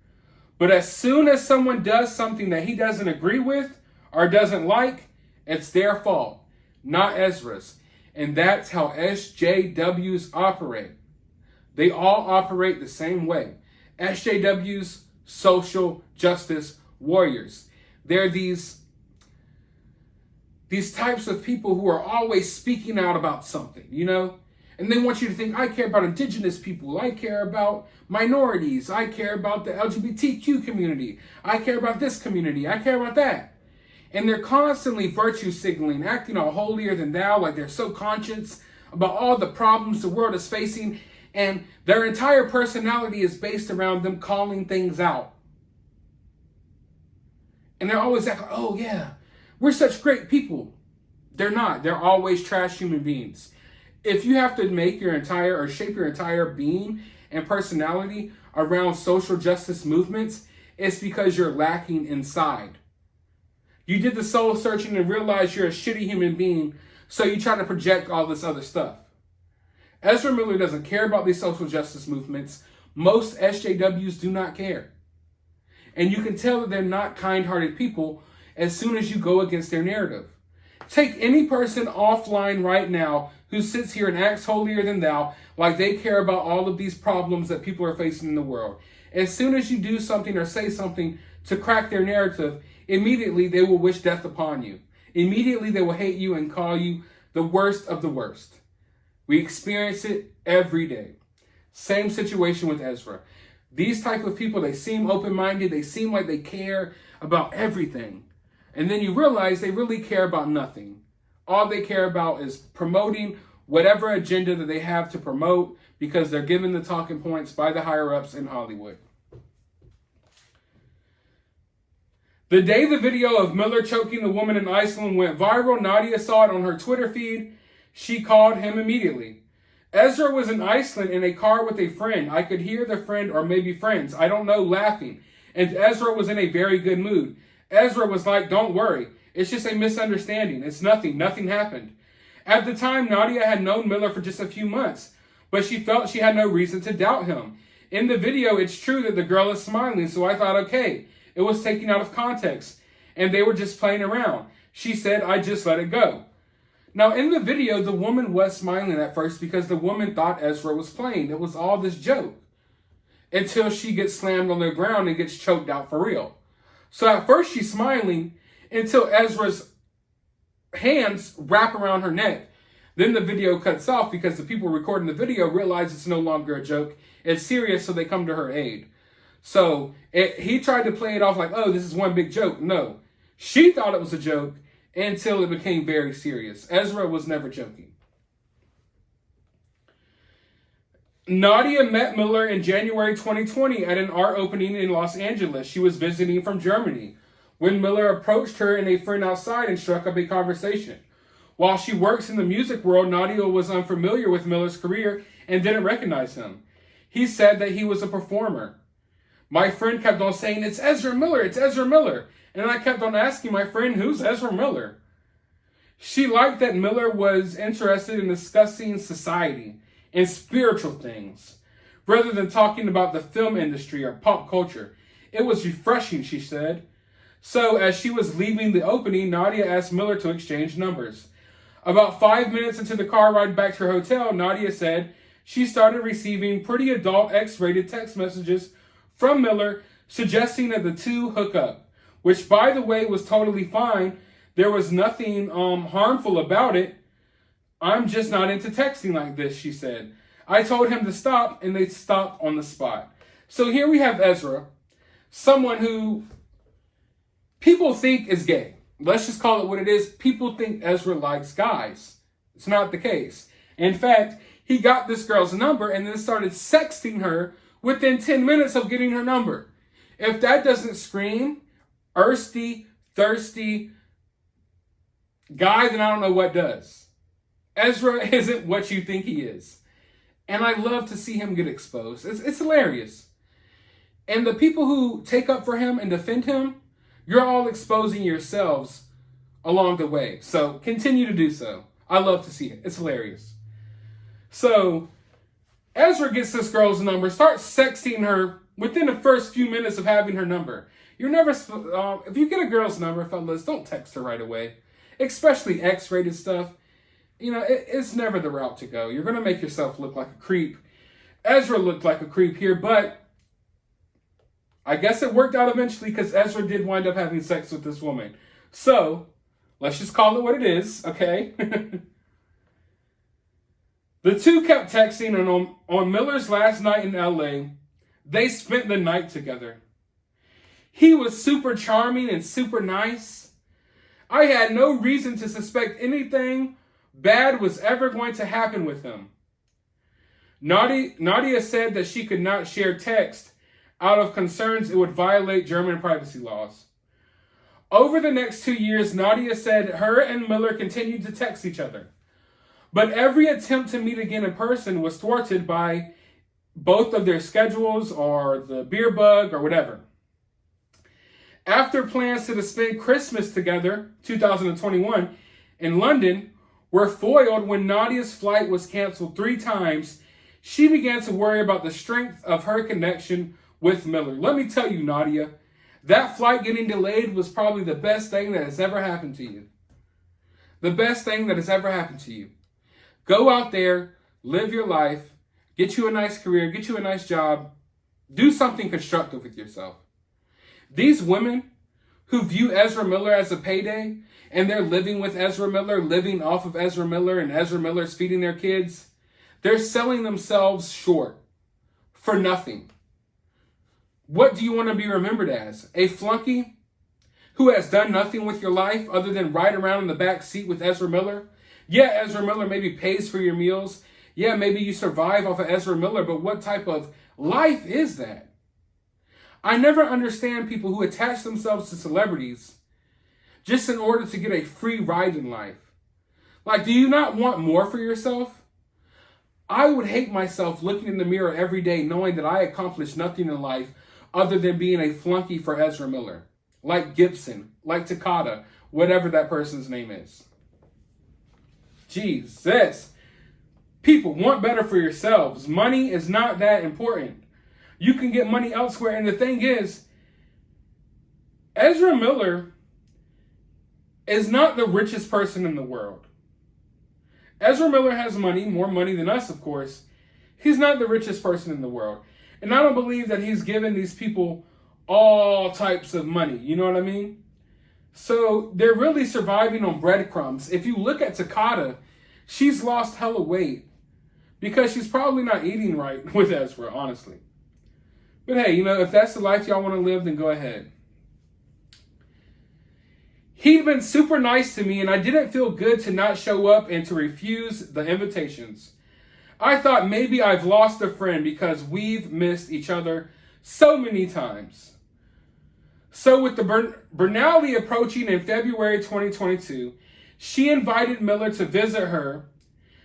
But as soon as someone does something that he doesn't agree with or doesn't like, it's their fault, not Ezra's. And that's how SJWs operate. They all operate the same way. SJWs, social justice warriors. They're these types of people who are always speaking out about something, And they want you to think, I care about indigenous people. I care about minorities. I care about the LGBTQ community. I care about this community. I care about that. And they're constantly virtue signaling, acting all holier than thou, like they're so conscious about all the problems the world is facing. And their entire personality is based around them calling things out. And they're always like, oh yeah, we're such great people. They're not. They're always trash human beings. If you have to make shape your entire being and personality around social justice movements, it's because you're lacking inside. You did the soul searching and realized you're a shitty human being, so you try to project all this other stuff. Ezra Miller doesn't care about these social justice movements. Most SJWs do not care. And you can tell that they're not kind-hearted people as soon as you go against their narrative. Take any person offline right now who sits here and acts holier than thou, like they care about all of these problems that people are facing in the world. As soon as you do something or say something to crack their narrative, immediately they will wish death upon you. Immediately they will hate you and call you the worst of the worst. We experience it every day. Same situation with Ezra. These type of people, they seem open-minded. They seem like they care about everything. And then you realize they really care about nothing. All they care about is promoting whatever agenda that they have to promote because they're given the talking points by the higher-ups in Hollywood. The day the video of Miller choking the woman in Iceland went viral, Nadia saw it on her Twitter feed. She called him immediately. Ezra was in Iceland in a car with a friend. I could hear the friend, or maybe friends, I don't know, laughing. And Ezra was in a very good mood. Ezra was like, don't worry. It's just a misunderstanding. It's nothing. Nothing happened. At the time, Nadia had known Miller for just a few months, but she felt she had no reason to doubt him. In the video, it's true that the girl is smiling, so I thought, okay, it was taken out of context, and they were just playing around. She said, I just let it go. Now, in the video, the woman was smiling at first because the woman thought Ezra was playing. It was all this joke. Until she gets slammed on the ground and gets choked out for real. So at first she's smiling until Ezra's hands wrap around her neck. Then the video cuts off because the people recording the video realize it's no longer a joke. It's serious, so they come to her aid. So he tried to play it off like, oh, this is one big joke. No. She thought it was a joke until it became very serious. Ezra was never joking. Nadia met Miller in January 2020 at an art opening in Los Angeles. She was visiting from Germany when Miller approached her and a friend outside and struck up a conversation. While she works in the music world, Nadia was unfamiliar with Miller's career and didn't recognize him. He said that he was a performer. My friend kept on saying, it's Ezra Miller, it's Ezra Miller. And I kept on asking my friend, who's Ezra Miller? She liked that Miller was interested in discussing society and spiritual things, rather than talking about the film industry or pop culture. It was refreshing, she said. So as she was leaving the opening, Nadia asked Miller to exchange numbers. About 5 minutes into the car ride back to her hotel, Nadia said she started receiving pretty adult X-rated text messages from Miller suggesting that the two hook up, which by the way was totally fine. There was nothing harmful about it. I'm just not into texting like this, she said. I told him to stop, and they stopped on the spot. So here we have Ezra, someone who people think is gay. Let's just call it what it is. People think Ezra likes guys. It's not the case. In fact, he got this girl's number and then started sexting her within 10 minutes of getting her number. If that doesn't scream thirsty guy, then I don't know what does. Ezra isn't what you think he is. And I love to see him get exposed. It's hilarious. And the people who take up for him and defend him, you're all exposing yourselves along the way. So continue to do so. I love to see it. It's hilarious. So Ezra gets this girl's number, starts sexting her within the first few minutes of having her number. You're never, if you get a girl's number, fellas, don't text her right away. Especially X-rated stuff. You know, it's never the route to go. You're going to make yourself look like a creep. Ezra looked like a creep here, but I guess it worked out eventually because Ezra did wind up having sex with this woman. So, let's just call it what it is, okay? The two kept texting, and on Miller's last night in LA, they spent the night together. He was super charming and super nice. I had no reason to suspect anything bad was ever going to happen with him. Nadia said that she could not share text out of concerns it would violate German privacy laws. Over the next 2 years, Nadia said her and Miller continued to text each other. But every attempt to meet again in person was thwarted by both of their schedules or the beer bug or whatever. After plans to spend Christmas together, 2021, in London, were foiled when Nadia's flight was canceled 3 times, she began to worry about the strength of her connection with Miller. Let me tell you, Nadia, that flight getting delayed was probably the best thing that has ever happened to you. The best thing that has ever happened to you. Go out there, live your life, get you a nice career, get you a nice job, do something constructive with yourself. These women who view Ezra Miller as a payday, and they're living with Ezra Miller, living off of Ezra Miller, and Ezra Miller's feeding their kids, they're selling themselves short for nothing. What do you want to be remembered as? A flunky who has done nothing with your life other than ride around in the back seat with Ezra Miller? Yeah, Ezra Miller maybe pays for your meals. Yeah, maybe you survive off of Ezra Miller, but what type of life is that? I never understand people who attach themselves to celebrities just in order to get a free ride in life. Like, do you not want more for yourself? I would hate myself looking in the mirror every day knowing that I accomplished nothing in life other than being a flunky for Ezra Miller. Like Gibson, like Takada, whatever that person's name is. Jesus. People, want better for yourselves. Money is not that important. You can get money elsewhere. And the thing is, Ezra Miller is not the richest person in the world. Ezra Miller has money, more money than us, of course. He's not the richest person in the world. And I don't believe that he's given these people all types of money. You know what I mean? So they're really surviving on breadcrumbs. If you look at Takada, she's lost hella weight because she's probably not eating right with Ezra, honestly. But hey, if that's the life y'all want to live, then go ahead. He'd been super nice to me, and I didn't feel good to not show up and to refuse the invitations. I thought maybe I've lost a friend because we've missed each other so many times. So with the Bernali approaching in February 2022, she invited Miller to visit her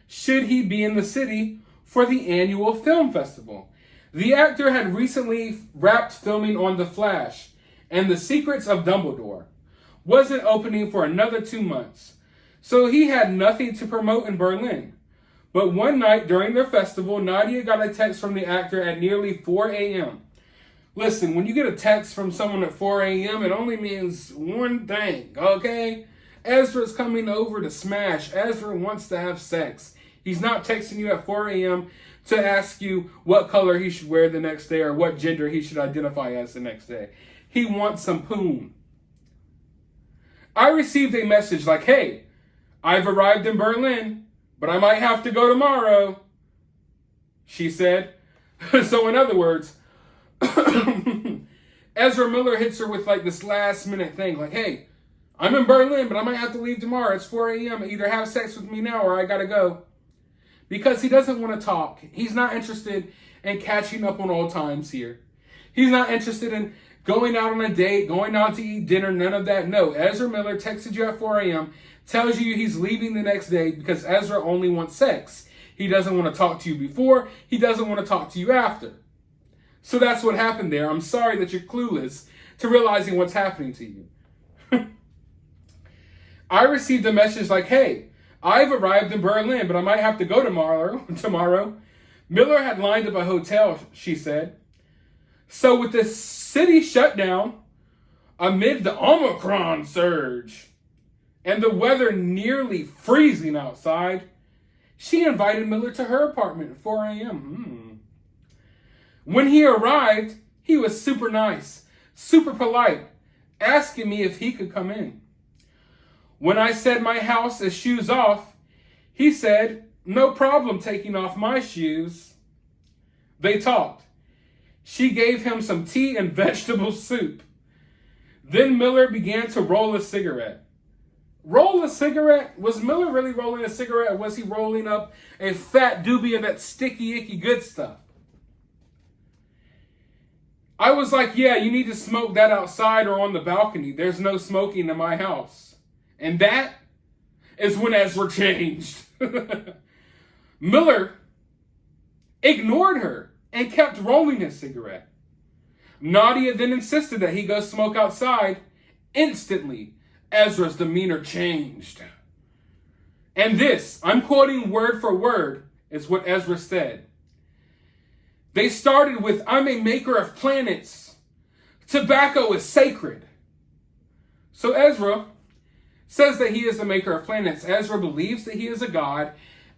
should he be in the city for the annual film festival. The actor had recently wrapped filming on The Flash, and The Secrets of Dumbledore wasn't opening for another 2 months, so he had nothing to promote in Berlin. But one night during their festival, Nadia got a text from the actor at nearly 4 a.m. Listen, when you get a text from someone at 4 a.m., it only means one thing, okay? Ezra's coming over to smash. Ezra wants to have sex. He's not texting you at 4 a.m. to ask you what color he should wear the next day or what gender he should identify as the next day. He wants some poon. I received a message like, hey, I've arrived in Berlin, but I might have to go tomorrow, she said. So in other words, Ezra Miller hits her with like this last minute thing, like, hey, I'm in Berlin, but I might have to leave tomorrow. It's 4 a.m. Either have sex with me now or I gotta go. Because he doesn't want to talk. He's not interested in catching up on old times here. He's not interested in going out on a date, going out to eat dinner, none of that. No, Ezra Miller texted you at 4 a.m., tells you he's leaving the next day because Ezra only wants sex. He doesn't want to talk to you before. He doesn't want to talk to you after. So that's what happened there. I'm sorry that you're clueless to realizing what's happening to you. I received a message like, hey, I've arrived in Berlin, but I might have to go tomorrow. Miller had lined up a hotel, she said. So with the city shut down amid the Omicron surge and the weather nearly freezing outside, she invited Miller to her apartment at 4 a.m. When he arrived, he was super nice, super polite, asking me if he could come in. When I said my house is shoes off, he said, no problem taking off my shoes. They talked. She gave him some tea and vegetable soup. Then Miller began to roll a cigarette. Roll a cigarette? Was Miller really rolling a cigarette, or was he rolling up a fat doobie of that sticky, icky good stuff? I was like, yeah, you need to smoke that outside or on the balcony. There's no smoking in my house. And that is when Ezra changed. Miller ignored her and kept rolling his cigarette. Nadia then insisted that he go smoke outside. Instantly, Ezra's demeanor changed. And this, I'm quoting word for word, is what Ezra said. They started with, I'm a maker of planets. Tobacco is sacred. So Ezra says that he is the maker of planets. Ezra believes that he is a god.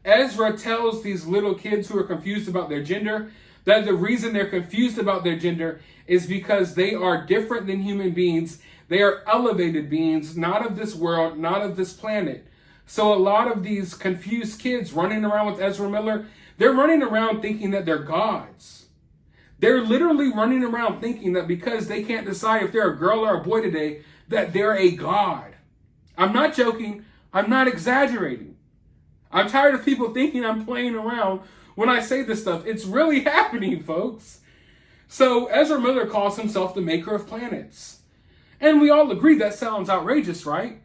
Ezra tells these little kids who are confused about their gender that the reason they're confused about their gender is because they are different than human beings. They are elevated beings, not of this world, not of this planet. So a lot of these confused kids running around with Ezra Miller, they're running around thinking that they're gods. They're literally running around thinking that because they can't decide if they're a girl or a boy today, that they're a god. I'm not joking. I'm not exaggerating. I'm tired of people thinking I'm playing around when I say this stuff. It's really happening, folks. So Ezra Miller calls himself the maker of planets. And we all agree that sounds outrageous, right?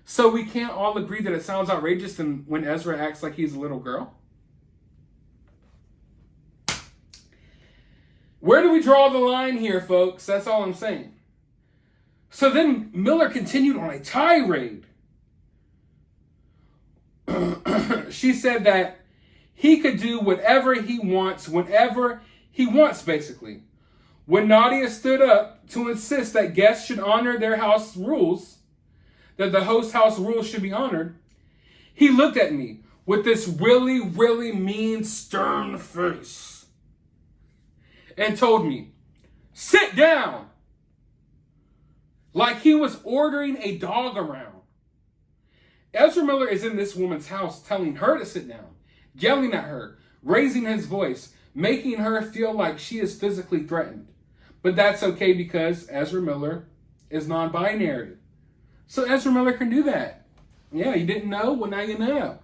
So we can't all agree that it sounds outrageous when Ezra acts like he's a little girl? Where do we draw the line here, folks? That's all I'm saying. So then Miller continued on a tirade. She said that he could do whatever he wants, whenever he wants, basically. When Nadia stood up to insist that guests should honor their house rules, that the host house rules should be honored, he looked at me with this really, really mean, stern face and told me, sit down, like he was ordering a dog around. Ezra Miller is in this woman's house telling her to sit down, yelling at her, raising his voice, making her feel like she is physically threatened. But that's okay because Ezra Miller is non-binary. So Ezra Miller can do that. Yeah, you didn't know? Well, now you know.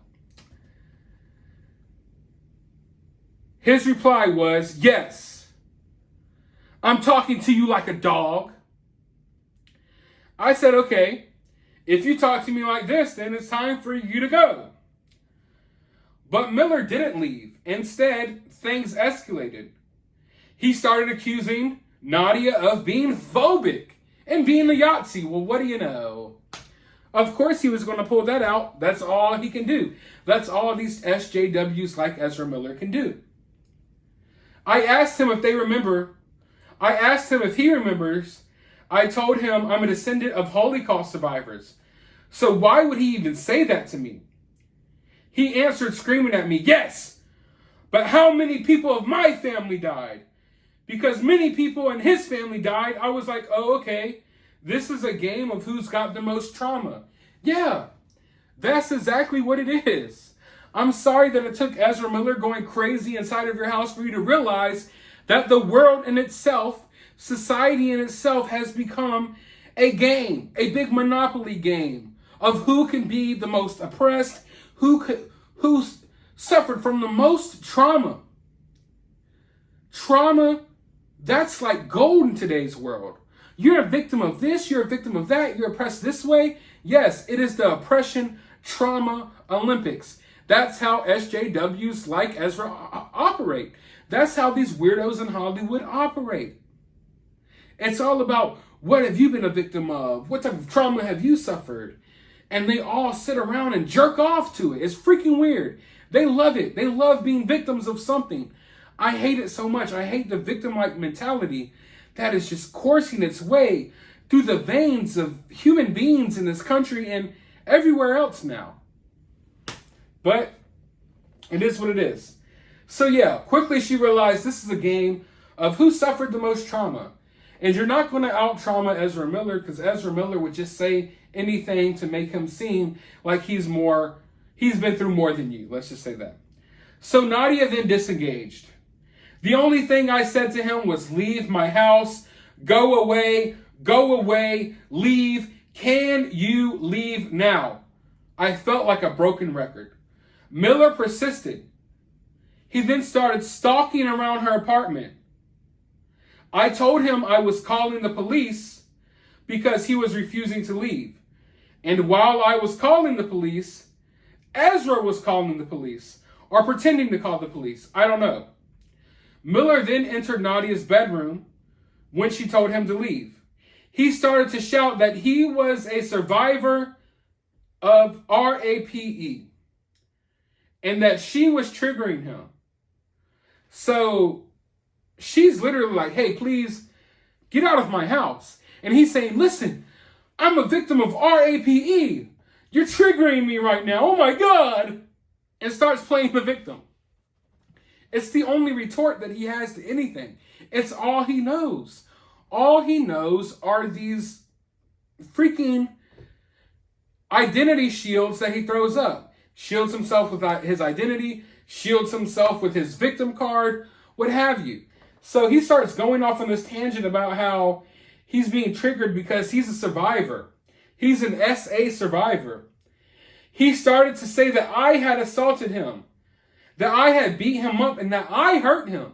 His reply was, yes, I'm talking to you like a dog. I said, okay, if you talk to me like this, then it's time for you to go. But Miller didn't leave. Instead, things escalated. He started accusing Nadia of being phobic and being a Yahtzee. Well, what do you know? Of course he was going to pull that out. That's all he can do. That's all these SJWs like Ezra Miller can do. I asked him if they remember. I asked him if he remembers. I told him I'm a descendant of Holocaust survivors. So why would he even say that to me? He answered screaming at me, yes, but how many people of my family died? Because many people in his family died. I was like, oh, okay, this is a game of who's got the most trauma. Yeah, that's exactly what it is. I'm sorry that it took Ezra Miller going crazy inside of your house for you to realize that the world in itself, society in itself has become a game, a big monopoly game of who can be the most oppressed, who suffered from the most trauma. Trauma, that's like gold in today's world. You're a victim of this, you're a victim of that, you're oppressed this way. Yes, it is the oppression trauma Olympics. That's how SJWs like Ezra operate. That's how these weirdos in Hollywood operate. It's all about, what have you been a victim of? What type of trauma have you suffered? And they all sit around and jerk off to it. It's freaking weird. They love it. They love being victims of something. I hate it so much. I hate the victim-like mentality that is just coursing its way through the veins of human beings in this country and everywhere else now. But it is what it is. So yeah, quickly she realized this is a game of who suffered the most trauma. And you're not going to out-trauma Ezra Miller because Ezra Miller would just say anything to make him seem like he's been through more than you. Let's just say that. So Nadia then disengaged. The only thing I said to him was, leave my house, go away, leave. Can you leave now? I felt like a broken record. Miller persisted. He then started stalking around her apartment. I told him I was calling the police because he was refusing to leave. And while I was calling the police, Ezra was calling the police or pretending to call the police. I don't know. Miller then entered Nadia's bedroom, when she told him to leave. He started to shout that he was a survivor of RAPE and that she was triggering him. So she's literally like, hey, please get out of my house. And he's saying, listen, I'm a victim of RAPE. You're triggering me right now. Oh my God. And starts playing the victim. It's the only retort that he has to anything. It's all he knows. All he knows are these freaking identity shields that he throws up. Shields himself with his identity, shields himself with his victim card, what have you. So he starts going off on this tangent about how he's being triggered because he's a survivor. He's an SA survivor. He started to say that I had assaulted him, that I had beat him up, and that I hurt him.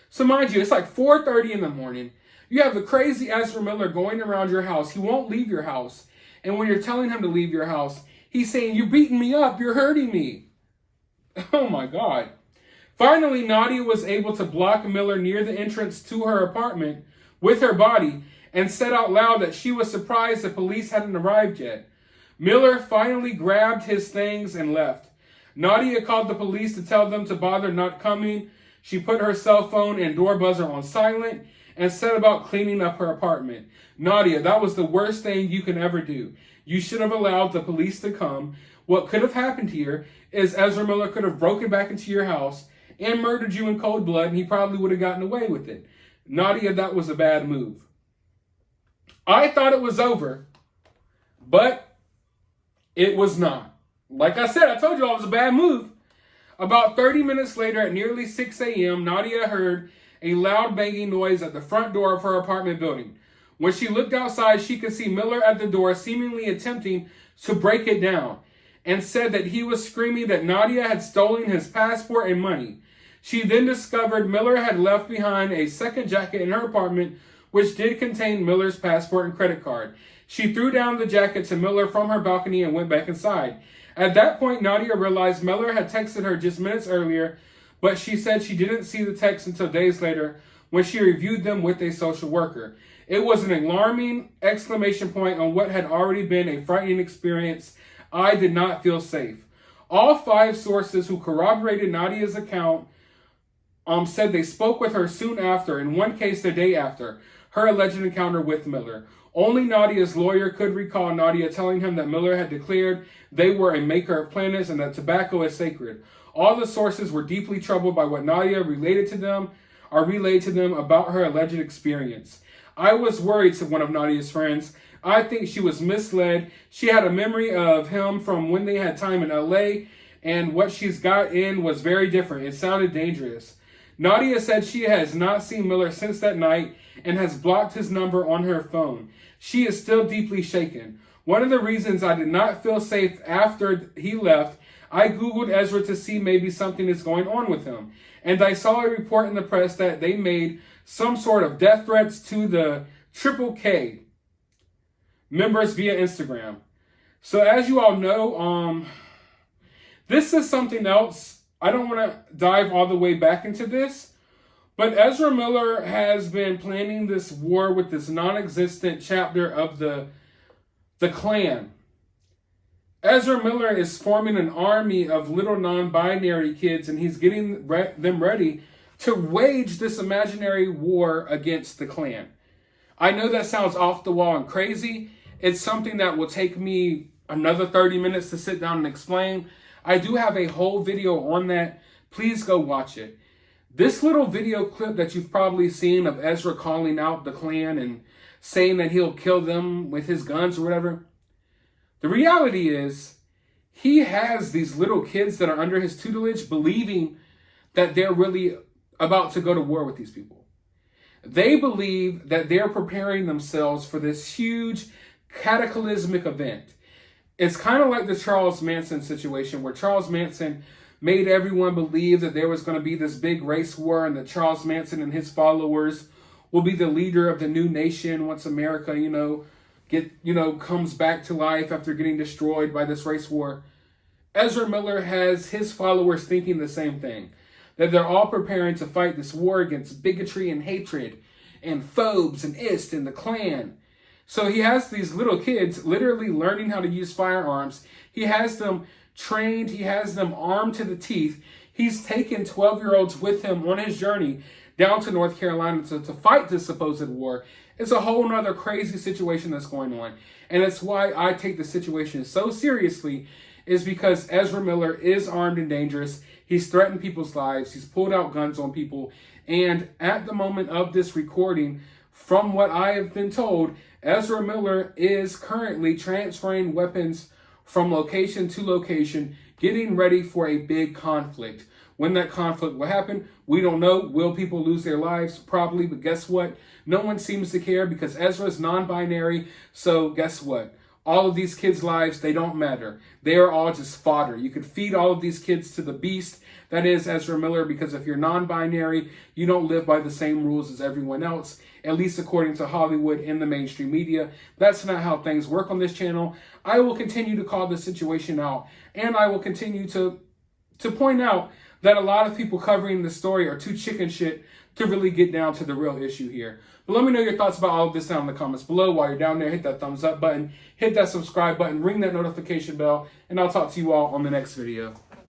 So mind you, it's like 4:30 in the morning. You have the crazy Ezra Miller going around your house. He won't leave your house. And when you're telling him to leave your house, he's saying, you're beating me up, you're hurting me. Oh my God. Finally, Nadia was able to block Miller near the entrance to her apartment with her body and said out loud that she was surprised the police hadn't arrived yet. Miller finally grabbed his things and left. Nadia called the police to tell them to bother not coming. She put her cell phone and door buzzer on silent and set about cleaning up her apartment. Nadia, that was the worst thing you can ever do. You should have allowed the police to come. What could have happened here is Ezra Miller could have broken back into your house and murdered you in cold blood, and he probably would have gotten away with it. Nadia, that was a bad move. I thought it was over, but it was not. Like I said, I told you it was a bad move. About 30 minutes later, at nearly 6 a.m., Nadia heard a loud banging noise at the front door of her apartment building. When she looked outside, she could see Miller at the door, seemingly attempting to break it down, and said that he was screaming that Nadia had stolen his passport and money. She then discovered Miller had left behind a second jacket in her apartment, which did contain Miller's passport and credit card. She threw down the jacket to Miller from her balcony and went back inside. At that point, Nadia realized Miller had texted her just minutes earlier, but she said she didn't see the text until days later when she reviewed them with a social worker. It was an alarming exclamation point on what had already been a frightening experience. I did not feel safe. All 5 sources who corroborated Nadia's account said they spoke with her soon after, in one case the day after, her alleged encounter with Miller. Only Nadia's lawyer could recall Nadia telling him that Miller had declared they were a maker of planets and that tobacco is sacred. All the sources were deeply troubled by what Nadia relayed to them about her alleged experience. I was worried, said one of Nadia's friends. I think she was misled. She had a memory of him from when they had time in LA, and what she's got in was very different. It sounded dangerous. Nadia said she has not seen Miller since that night and has blocked his number on her phone. She is still deeply shaken. One of the reasons I did not feel safe after he left, I Googled Ezra to see maybe something is going on with him. And I saw a report in the press that they made some sort of death threats to the Triple K members via Instagram. So as you all know, this is something else. I don't want to dive all the way back into this, but Ezra Miller has been planning this war with this non-existent chapter of the Klan. Ezra Miller is forming an army of little non-binary kids, and he's getting them ready to wage this imaginary war against the Klan. I know that sounds off the wall and crazy. It's something that will take me another 30 minutes to sit down and explain. I do have a whole video on that. Please go watch it. This little video clip that you've probably seen of Ezra calling out the Klan and saying that he'll kill them with his guns or whatever. The reality is, he has these little kids that are under his tutelage believing that they're really about to go to war with these people. They believe that they're preparing themselves for this huge cataclysmic event. It's kind of like the Charles Manson situation, where Charles Manson made everyone believe that there was going to be this big race war and that Charles Manson and his followers will be the leader of the new nation once America, comes back to life after getting destroyed by this race war. Ezra Miller has his followers thinking the same thing, that they're all preparing to fight this war against bigotry and hatred and phobes and ist and the Klan. So he has these little kids literally learning how to use firearms. He has them trained. He has them armed to the teeth. He's taken 12-year-olds with him on his journey down to North Carolina to fight this supposed war. It's a whole nother crazy situation that's going on. And it's why I take the situation so seriously, is because Ezra Miller is armed and dangerous. He's threatened people's lives. He's pulled out guns on people. And at the moment of this recording, from what I have been told, Ezra Miller is currently transferring weapons from location to location, getting ready for a big conflict. When that conflict will happen, we don't know. Will people lose their lives? Probably, but guess what? No one seems to care because Ezra's non-binary, so guess what? All of these kids' lives, they don't matter. They are all just fodder. You could feed all of these kids to the beast that is Ezra Miller, because if you're non-binary, you don't live by the same rules as everyone else, at least according to Hollywood and the mainstream media. That's not how things work on this channel. I will continue to call this situation out, and I will continue to point out that a lot of people covering the story are too chicken shit to really get down to the real issue here. But let me know your thoughts about all of this down in the comments below. While you're down there, hit that thumbs up button, hit that subscribe button, ring that notification bell, and I'll talk to you all on the next video.